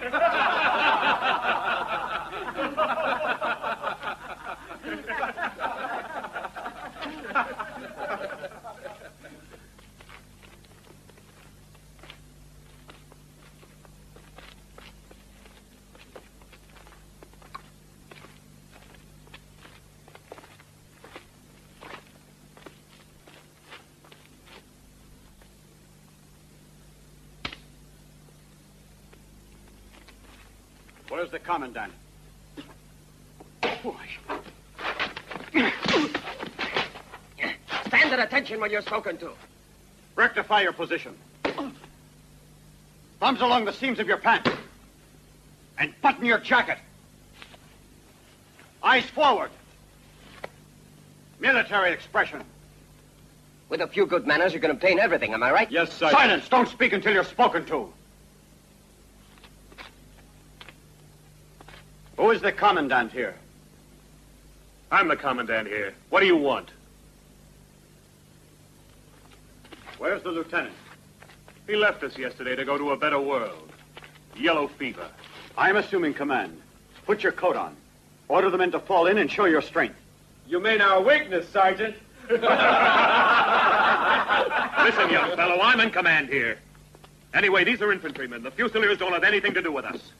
Where's the commandant? Stand at attention when you're spoken to. Rectify your position. Thumbs along the seams of your pants. And button your jacket. Eyes forward. Military expression. With a few good manners, you can obtain everything, am I right? Yes, sir. Silence! Don't speak until you're spoken to. Who is the commandant here? I'm the commandant here. What do you want? Where's the lieutenant? He left us yesterday to go to a better world. Yellow fever. I'm assuming command. Put your coat on. Order the men to fall in and show your strength. You mean our weakness, Sergeant? Listen, young fellow, I'm in command here. Anyway, these are infantrymen. The Fusiliers don't have anything to do with us.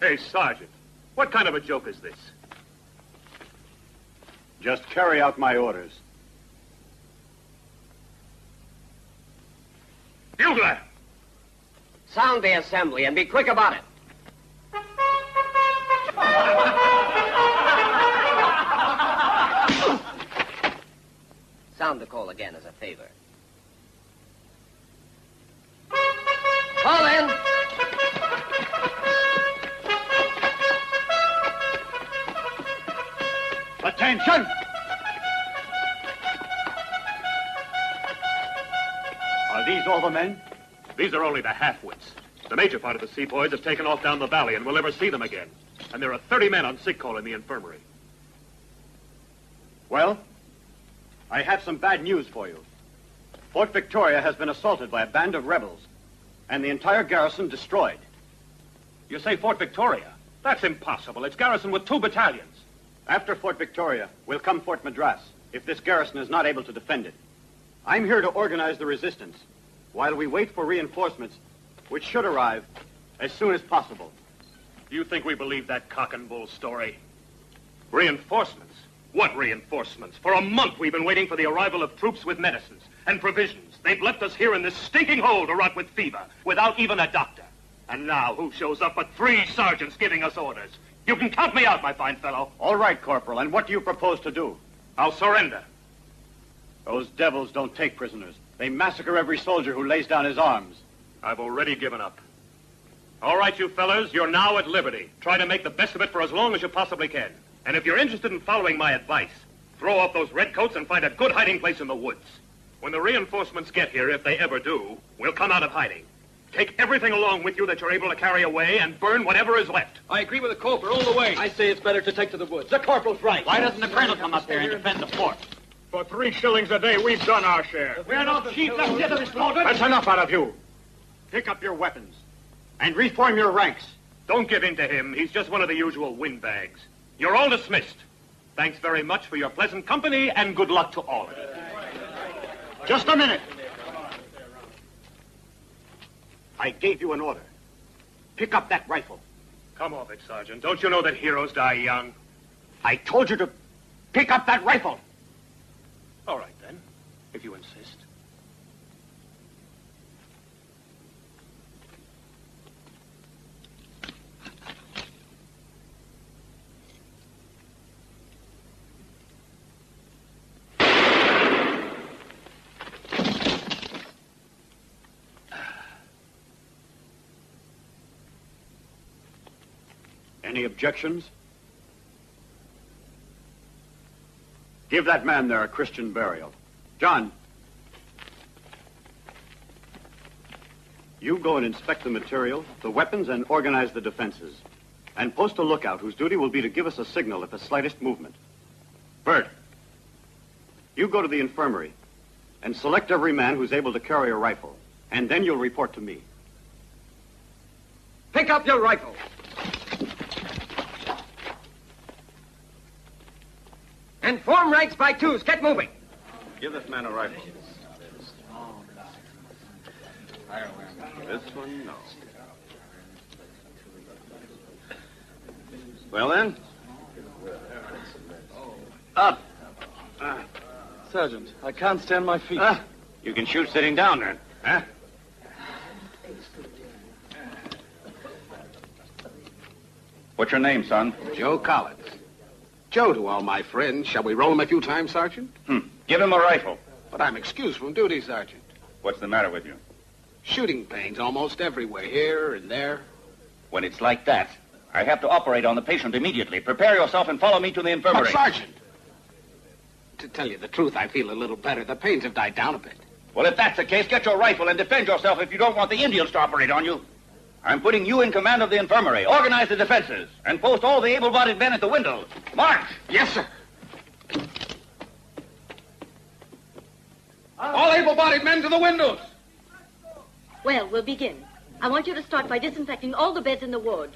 Hey, Sergeant, what kind of a joke is this? Just carry out my orders. Bugler! Sound the assembly and be quick about it. Sound the call again as a favor. Call in. Attention! Are these all the men? These are only the half-wits. The major part of the sepoys have taken off down the valley, and we'll never see them again. And there are 30 men on sick call in the infirmary. Well, I have some bad news for you. Fort Victoria has been assaulted by a band of rebels, and the entire garrison destroyed. You say Fort Victoria? That's impossible. It's garrisoned with 2 battalions. After Fort Victoria will come Fort Madras, if this garrison is not able to defend it. I'm here to organize the resistance, while we wait for reinforcements, which should arrive as soon as possible. Do you think we believe that cock and bull story? Reinforcements? What reinforcements? For a month we've been waiting for the arrival of troops with medicines and provisions. They've left us here in this stinking hole to rot with fever, without even a doctor. And now, who shows up but 3 sergeants giving us orders? You can count me out, my fine fellow. All right, Corporal, and what do you propose to do? I'll surrender. Those devils don't take prisoners. They massacre every soldier who lays down his arms. I've already given up. All right, you fellas, you're now at liberty. Try to make the best of it for as long as you possibly can. And if you're interested in following my advice, throw off those redcoats and find a good hiding place in the woods. When the reinforcements get here, if they ever do, we'll come out of hiding. Take everything along with you that you're able to carry away and burn whatever is left. I agree with the corporal all the way. I say it's better to take to the woods. The corporal's right. Why doesn't the colonel come up here and defend the fort? For 3 shillings a day, we've done our share. We're not sheep left here to be slaughtered. That's enough out of you. Pick up your weapons and reform your ranks. Don't give in to him. He's just one of the usual windbags. You're all dismissed. Thanks very much for your pleasant company, and good luck to all of you. Just a minute. I gave you an order. Pick up that rifle. Come off it, Sergeant. Don't you know that heroes die young? I told you to pick up that rifle. All right, then, if you insist. Any objections? Give that man there a Christian burial. John, you go and inspect the material, the weapons, and organize the defenses. And post a lookout whose duty will be to give us a signal at the slightest movement. Bert, you go to the infirmary and select every man who's able to carry a rifle. And then you'll report to me. Pick up your rifle. And form ranks by 2s. Get moving. Give this man a rifle. This one, no. Well, then? Up. Sergeant, I can't stand my feet. You can shoot sitting down, then. Huh? What's your name, son? Joe Collins. Joe to all my friends. Shall we roll him a few times, Sergeant? Give him a rifle. But I'm excused from duty, Sergeant. What's the matter with you? Shooting pains almost everywhere, here and there. When it's like that, I have to operate on the patient immediately. Prepare yourself and follow me to the infirmary. But, Sergeant, to tell you the truth, I feel a little better. The pains have died down a bit. Well, if that's the case, get your rifle and defend yourself if you don't want the Indians to operate on you. I'm putting you in command of the infirmary. Organize the defenses and post all the able-bodied men at the windows. March! Yes, sir. All able-bodied men to the windows. Well, we'll begin. I want you to start by disinfecting all the beds in the ward.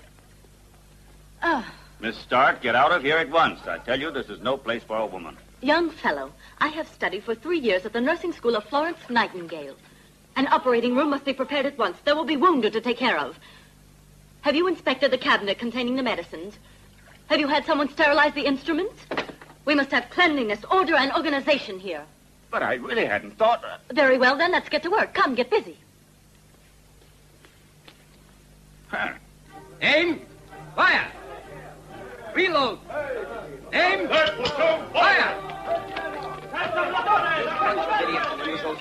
Miss Stark, get out of here at once. I tell you, this is no place for a woman. Young fellow, I have studied for 3 years at the nursing school of Florence Nightingale. An operating room must be prepared at once. There will be wounded to take care of. Have you inspected the cabinet containing the medicines? Have you had someone sterilize the instruments? We must have cleanliness, order, and organization here. But I really hadn't thought... Very well, then, let's get to work. Come, get busy. Aim. Fire. Reload. Aim. Fire.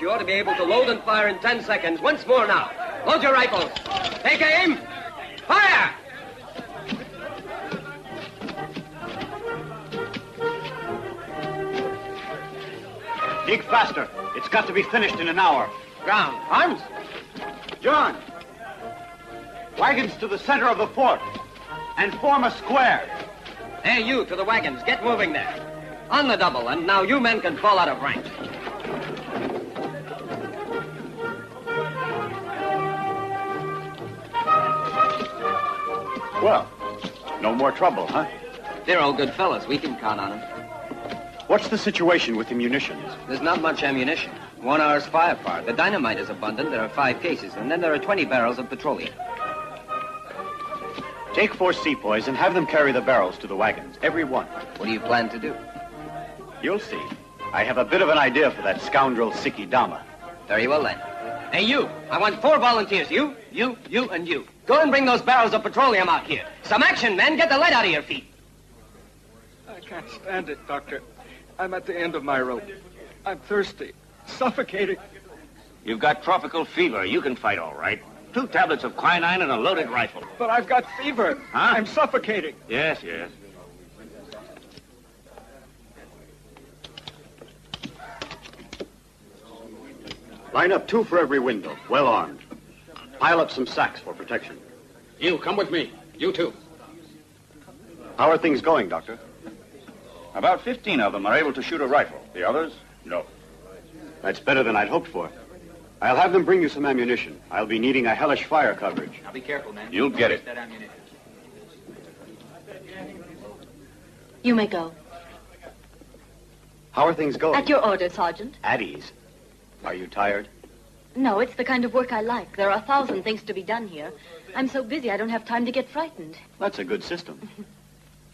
You ought to be able to load and fire in 10 seconds. Once more now. Load your rifles. Take aim. Fire! Dig faster. It's got to be finished in an hour. Ground. Arms. John, wagons to the center of the fort and form a square. Hey, you, to the wagons. Get moving there. On the double, and now you men can fall out of rank. Well, no more trouble, huh? They're all good fellas. We can count on them. What's the situation with the munitions? There's not much ammunition. 1 hour's firepower. The dynamite is abundant. There are 5 cases, and then there are 20 barrels of petroleum. Take 4 sepoys and have them carry the barrels to the wagons, every one. What do you plan to do? You'll see. I have a bit of an idea for that scoundrel Siki Dama. Very well, then. Hey, you. I want 4 volunteers. You, and you. Go and bring those barrels of petroleum out here. Some action, men. Get the lead out of your feet. I can't stand it, Doctor. I'm at the end of my rope. I'm thirsty. Suffocating. You've got tropical fever. You can fight all right. 2 tablets of quinine and a loaded rifle. But I've got fever. Huh? I'm suffocating. Yes. Line up 2 for every window, well armed. Pile up some sacks for protection. You, come with me. You too. How are things going, Doctor? About 15 of them are able to shoot a rifle. The others, no. That's better than I'd hoped for. I'll have them bring you some ammunition. I'll be needing a hellish fire coverage. Now be careful, man. You'll get it. That ammunition. You may go. How are things going? At your orders, Sergeant. At ease. Are you tired? No, it's the kind of work I like. There are 1,000 things to be done here. I'm so busy I don't have time to get frightened. That's a good system.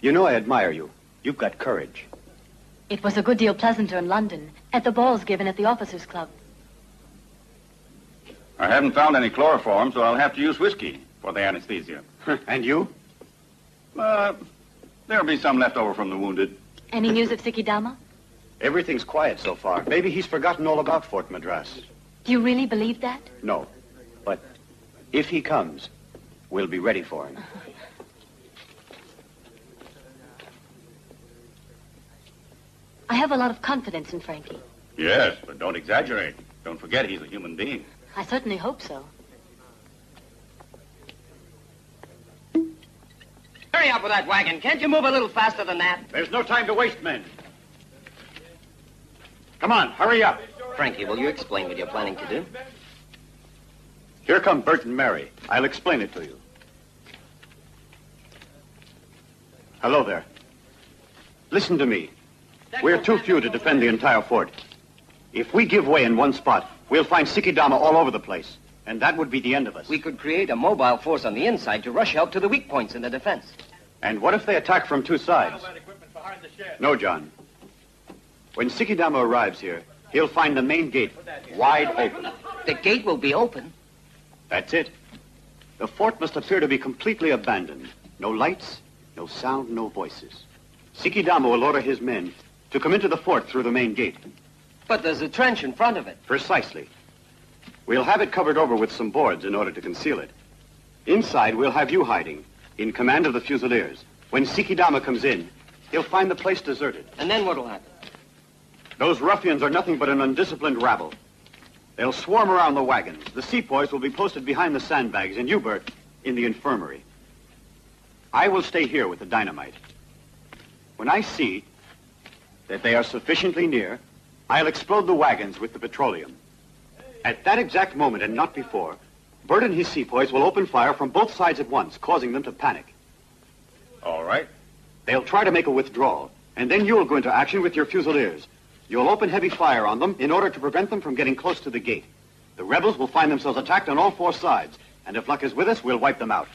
You know I admire you. You've got courage. It was a good deal pleasanter in London, at the balls given at the Officers' Club. I haven't found any chloroform, so I'll have to use whiskey for the anesthesia. And you? There'll be some left over from the wounded. Any news of Siki Dama? Everything's quiet so far. Maybe he's forgotten all about Fort Madras. Do you really believe that? No. But if he comes, we'll be ready for him. I have a lot of confidence in Frankie. Yes, but don't exaggerate. Don't forget he's a human being. I certainly hope so. Hurry up with that wagon. Can't you move a little faster than that? There's no time to waste, men. Come on, hurry up. Frankie, will you explain what you're planning to do? Here come Bert and Mary. I'll explain it to you. Hello there. Listen to me. We're too few to defend the entire fort. If we give way in one spot, we'll find Siki Dama all over the place. And that would be the end of us. We could create a mobile force on the inside to rush help to the weak points in the defense. And what if they attack from 2 sides? No, John. When Siki Dama arrives here, he'll find the main gate wide open. The gate will be open? That's it. The fort must appear to be completely abandoned. No lights, no sound, no voices. Siki Dama will order his men to come into the fort through the main gate. But there's a trench in front of it. Precisely. We'll have it covered over with some boards in order to conceal it. Inside, we'll have you hiding, in command of the Fusiliers. When Siki Dama comes in, he'll find the place deserted. And then what'll happen? Those ruffians are nothing but an undisciplined rabble. They'll swarm around the wagons. The sepoys will be posted behind the sandbags, and you, Bert, in the infirmary. I will stay here with the dynamite. When I see that they are sufficiently near, I'll explode the wagons with the petroleum. At that exact moment, and not before, Bert and his sepoys will open fire from both sides at once, causing them to panic. All right. They'll try to make a withdrawal, and then you'll go into action with your Fusiliers. You'll open heavy fire on them in order to prevent them from getting close to the gate. The rebels will find themselves attacked on all 4 sides, and if luck is with us, we'll wipe them out.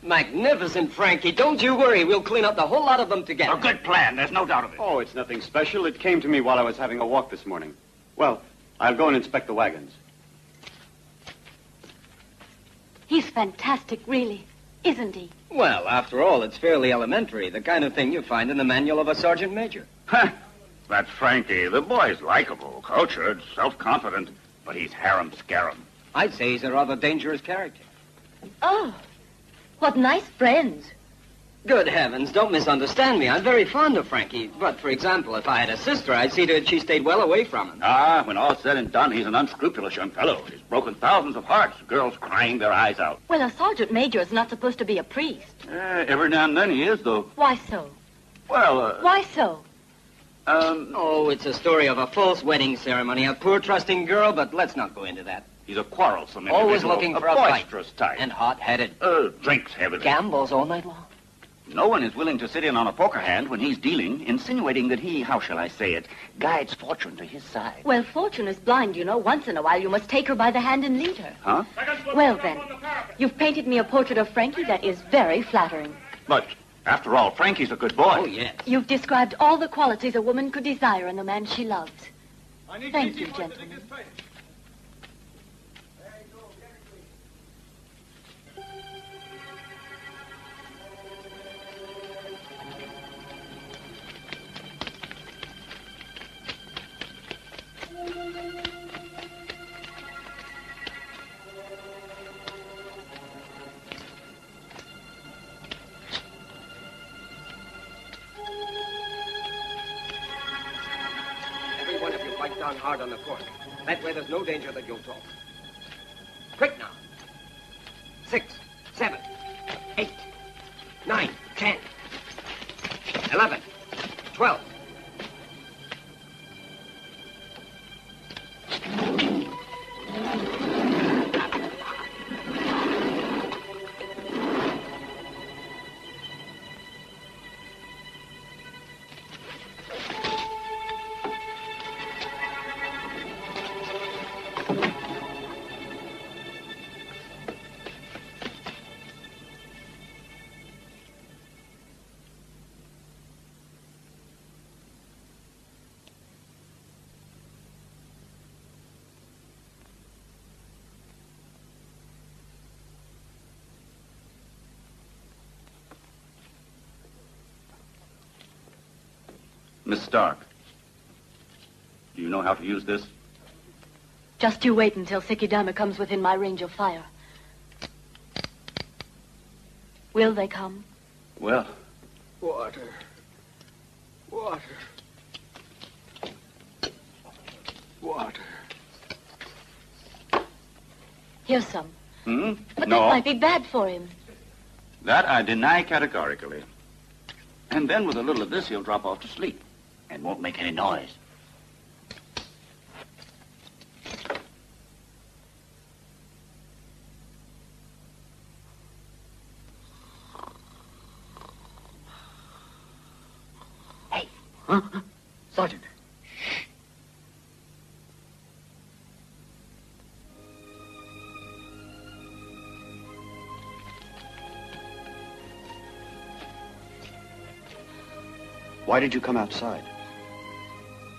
Magnificent, Frankie. Don't you worry. We'll clean up the whole lot of them together. A good plan. There's no doubt of it. Oh, it's nothing special. It came to me while I was having a walk this morning. Well, I'll go and inspect the wagons. He's fantastic, really, isn't he? Well, after all, it's fairly elementary. The kind of thing you find in the manual of a sergeant major. Huh. That's Frankie. The boy's likable, cultured, self-confident, but he's harem-scarum. I'd say he's a rather dangerous character. Oh, what nice friends. Good heavens, don't misunderstand me. I'm very fond of Frankie. But, for example, if I had a sister, I'd see that she stayed well away from him. Ah, when all's said and done, he's an unscrupulous young fellow. He's broken thousands of hearts, girls crying their eyes out. Well, a sergeant major is not supposed to be a priest. Every now and then he is, though. Why so? Well, Why so? Oh, it's a story of a false wedding ceremony. A poor, trusting girl, but let's not go into that. He's a quarrelsome individual. Always looking for a boisterous fight. type. And hot-headed. Drinks heavily. Gambles all night long. No one is willing to sit in on a poker hand when he's dealing, insinuating that he, how shall I say it, guides fortune to his side. Well, fortune is blind, you know. Once in a while, you must take her by the hand and lead her. Huh? Well, then, you've painted me a portrait of Frankie that is very flattering. But After all, Frankie's a good boy. Oh, yes. You've described all the qualities a woman could desire in the man she loves. Thank you, gentlemen. Every one of you bite down hard on the fork. That way there's no danger that you'll talk. Quick now. 6, 7, 8, 9, 10, 11, 12. Miss Stark, do you know how to use this? Just you wait until Sikidama comes within my range of fire. Will they come? Well, Water. Water. Water. Here's some. hmm? But No, that might be bad for him. that I deny categorically. And then with a little of this, he'll drop off to sleep and won't make any noise. Hey. Huh? Sergeant. Why did you come outside?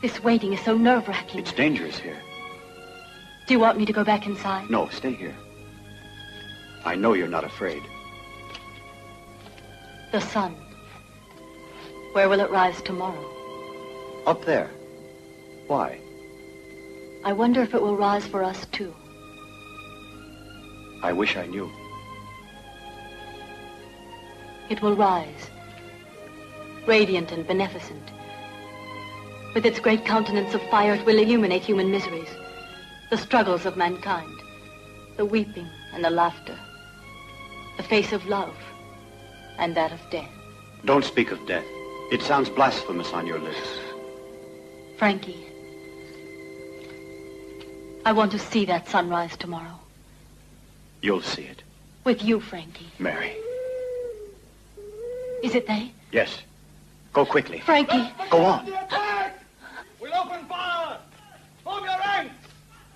This waiting is so nerve-wracking. It's dangerous here. Do you want me to go back inside? No, stay here. I know you're not afraid. The sun. Where will it rise tomorrow? Up there. Why? I wonder if it will rise for us, too. I wish I knew. It will rise, radiant and beneficent. With its great countenance of fire, it will illuminate human miseries, the struggles of mankind, the weeping and the laughter, the face of love and that of death. Don't speak of death. It sounds blasphemous on your lips. Frankie, I want to see that sunrise tomorrow. You'll see it. With you, Frankie. Mary. Is it they? Yes. Go quickly. Frankie. Go on. We'll open fire! Form your ranks!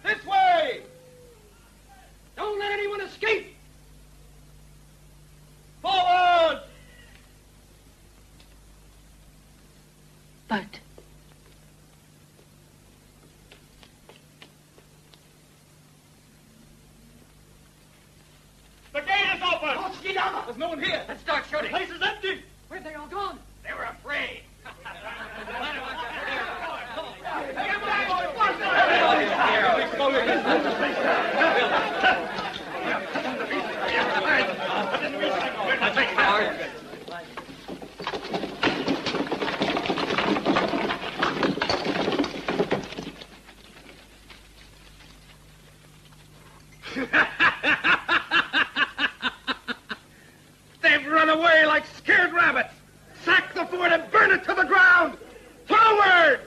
This way! Don't let anyone escape! Forward! Bert. The gate is open! There's no one here! Let's start shooting! The place is empty! Where'd they all gone? They were afraid! They've run away like scared rabbits! Sack the fort and burn it to the ground! Forward!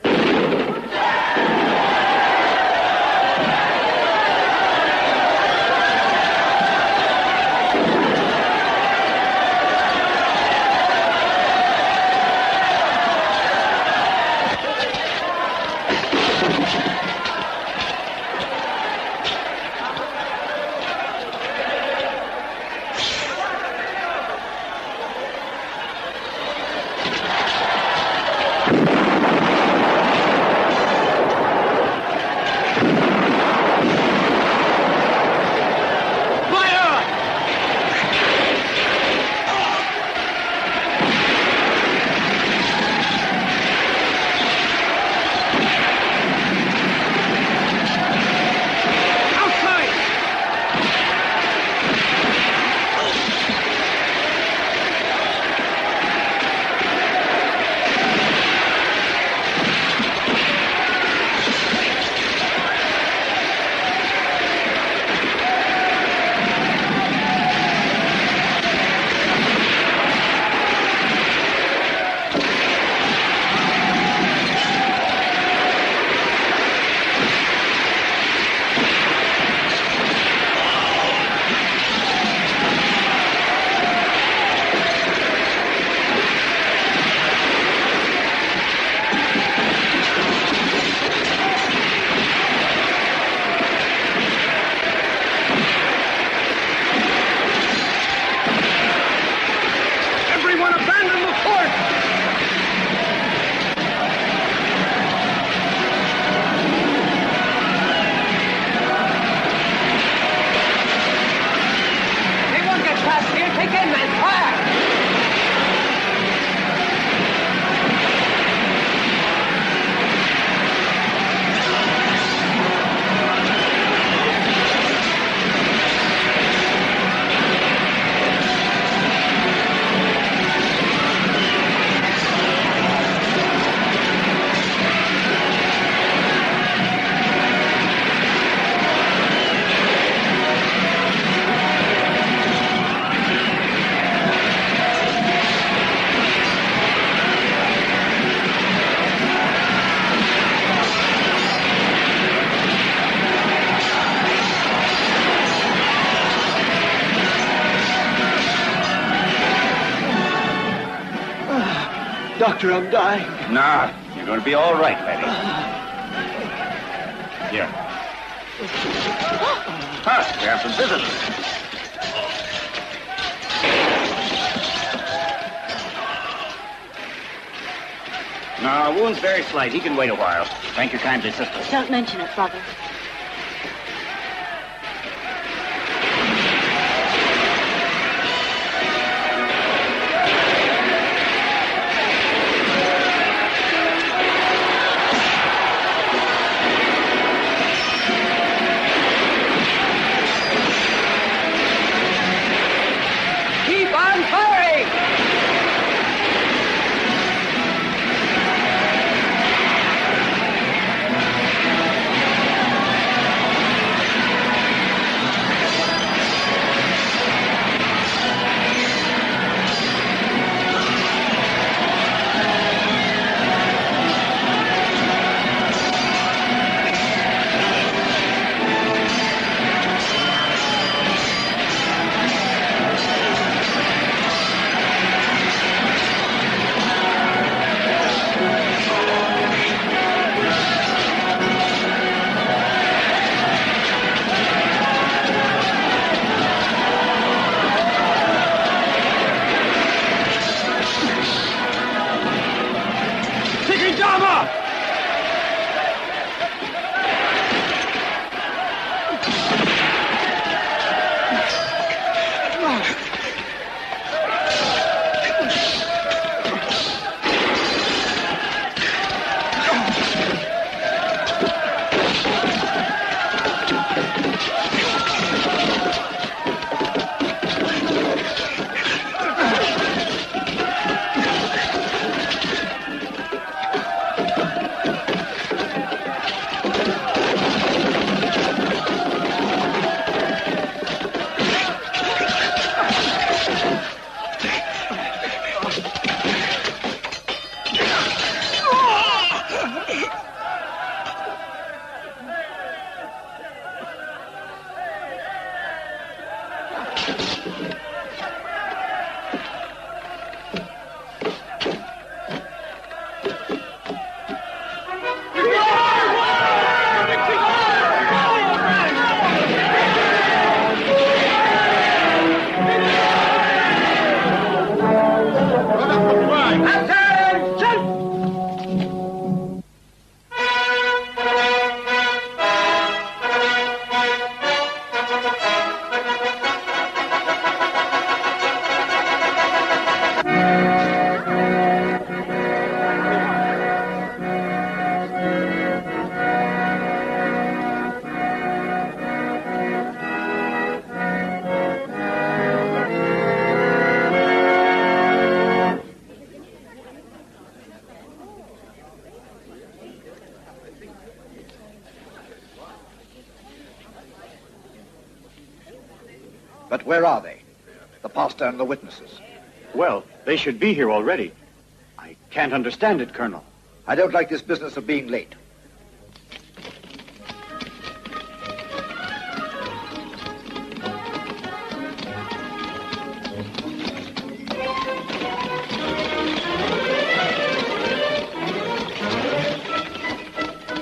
Doctor, I'm dying. Nah, you're going to be all right, Betty. Here. Hush, we have some visitors. No, wound's very slight. He can wait a while. Thank you kindly, sister. Don't mention it, brother. Keep on firing! But where are they? The pastor and the witnesses. Well, they should be here already. I can't understand it, Colonel. I don't like this business of being late.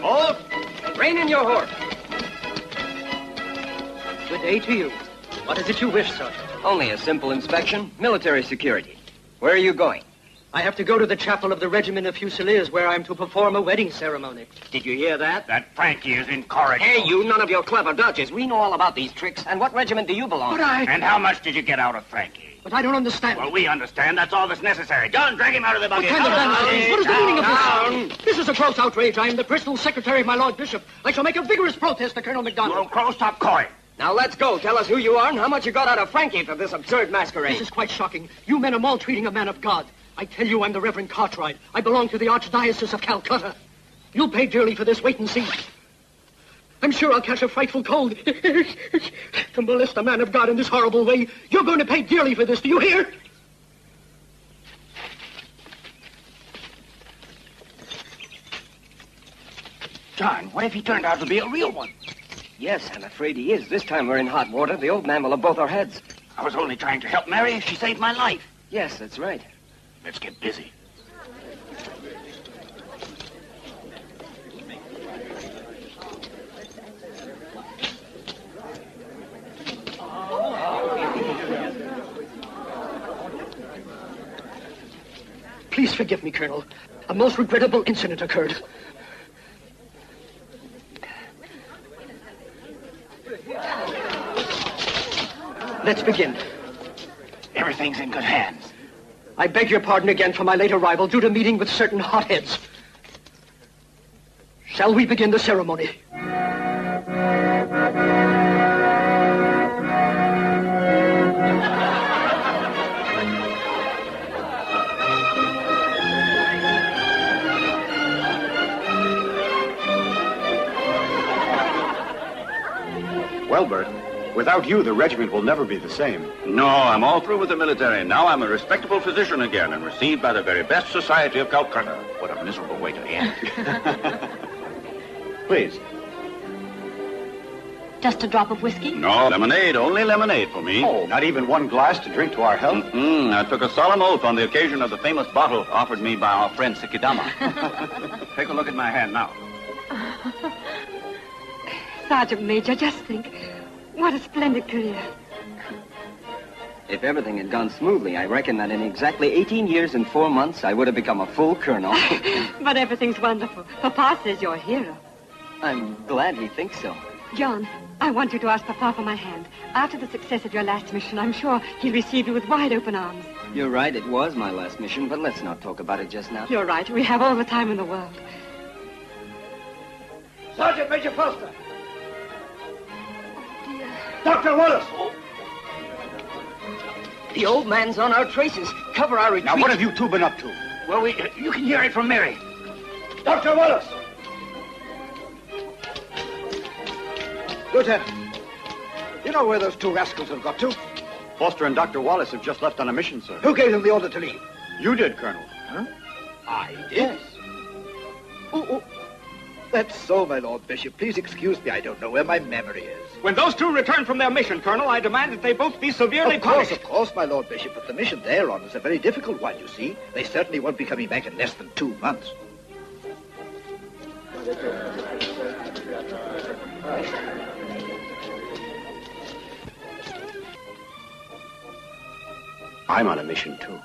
Halt! Rein in your horse. Good day to you. What is it you wish, Sergeant? Only a simple inspection. Military security. Where are you going? I have to go to the chapel of the Regiment of Fusiliers where I'm to perform a wedding ceremony. Did you hear that? That Frankie is incorrigible. Hey, you, none of your clever dodges. We know all about these tricks. And what regiment do you belong to? And how much did you get out of Frankie? But I don't understand. Well, we understand. That's all that's necessary. John, drag him out of the buggy. What kind of vandalism? What is the meaning of Down. this? This is a gross outrage. I am the personal secretary of my Lord Bishop. I shall make a vigorous protest to Colonel You MacDonald. old crow, stop cawing. Now let's go. Tell us who you are and how much you got out of Frankie for this absurd masquerade. This is quite shocking. You men are maltreating a man of God. I tell you, I'm the Reverend Cartwright. I belong to the Archdiocese of Calcutta. You'll pay dearly for this. Wait and see. I'm sure I'll catch a frightful cold. To molest a man of God in this horrible way, you're going to pay dearly for this. Do you hear? John, what if he turned out to be a real one? Yes, I'm afraid he is. This time we're in hot water. The old man will have both our heads. I was only trying to help Mary. She saved my life. Yes, that's right. Let's get busy. must forgive me, Colonel. A most regrettable incident occurred. Let's begin. Everything's in good hands. I beg your pardon again for my late arrival due to meeting with certain hotheads. Shall we begin the ceremony? Well, Bert, without you, the regiment will never be the same. No, I'm all through with the military. Now I'm a respectable physician again and received by the very best society of Calcutta. What a miserable way to end. Please. Just a drop of whiskey? No, lemonade. Only lemonade for me. Oh, not even one glass to drink to our health? I took a solemn oath on the occasion of the famous bottle offered me by our friend Sikidama. Take a look at my hand now. Sergeant Major, just think. What a splendid career. If everything had gone smoothly, I reckon that in exactly 18 years and 4 months, I would have become a full colonel. But everything's wonderful. Papa says you're a hero. I'm glad he thinks so. John, I want you to ask Papa for my hand. After the success of your last mission, I'm sure he'll receive you with wide open arms. You're right, it was my last mission, but let's not talk about it just now. You're right. We have all the time in the world. Sergeant Major Foster! Dr. Wallace! The old man's on our traces. Cover our retreat. Now, what have you two been up to? Well, you can hear it from Mary. Dr. Wallace! Lieutenant, you know where those two rascals have got to? Foster and Dr. Wallace have just left on a mission, sir. Who gave them the order to leave? You did, Colonel. Huh? I did? Yes. Oh, that's so, my Lord Bishop. Please excuse me. I don't know where my memory is. When those two return from their mission, Colonel, I demand that they both be severely punished. Of course, my Lord Bishop, but the mission they're on is a very difficult one, you see. They certainly won't be coming back in less than 2 months. I'm on a mission, too.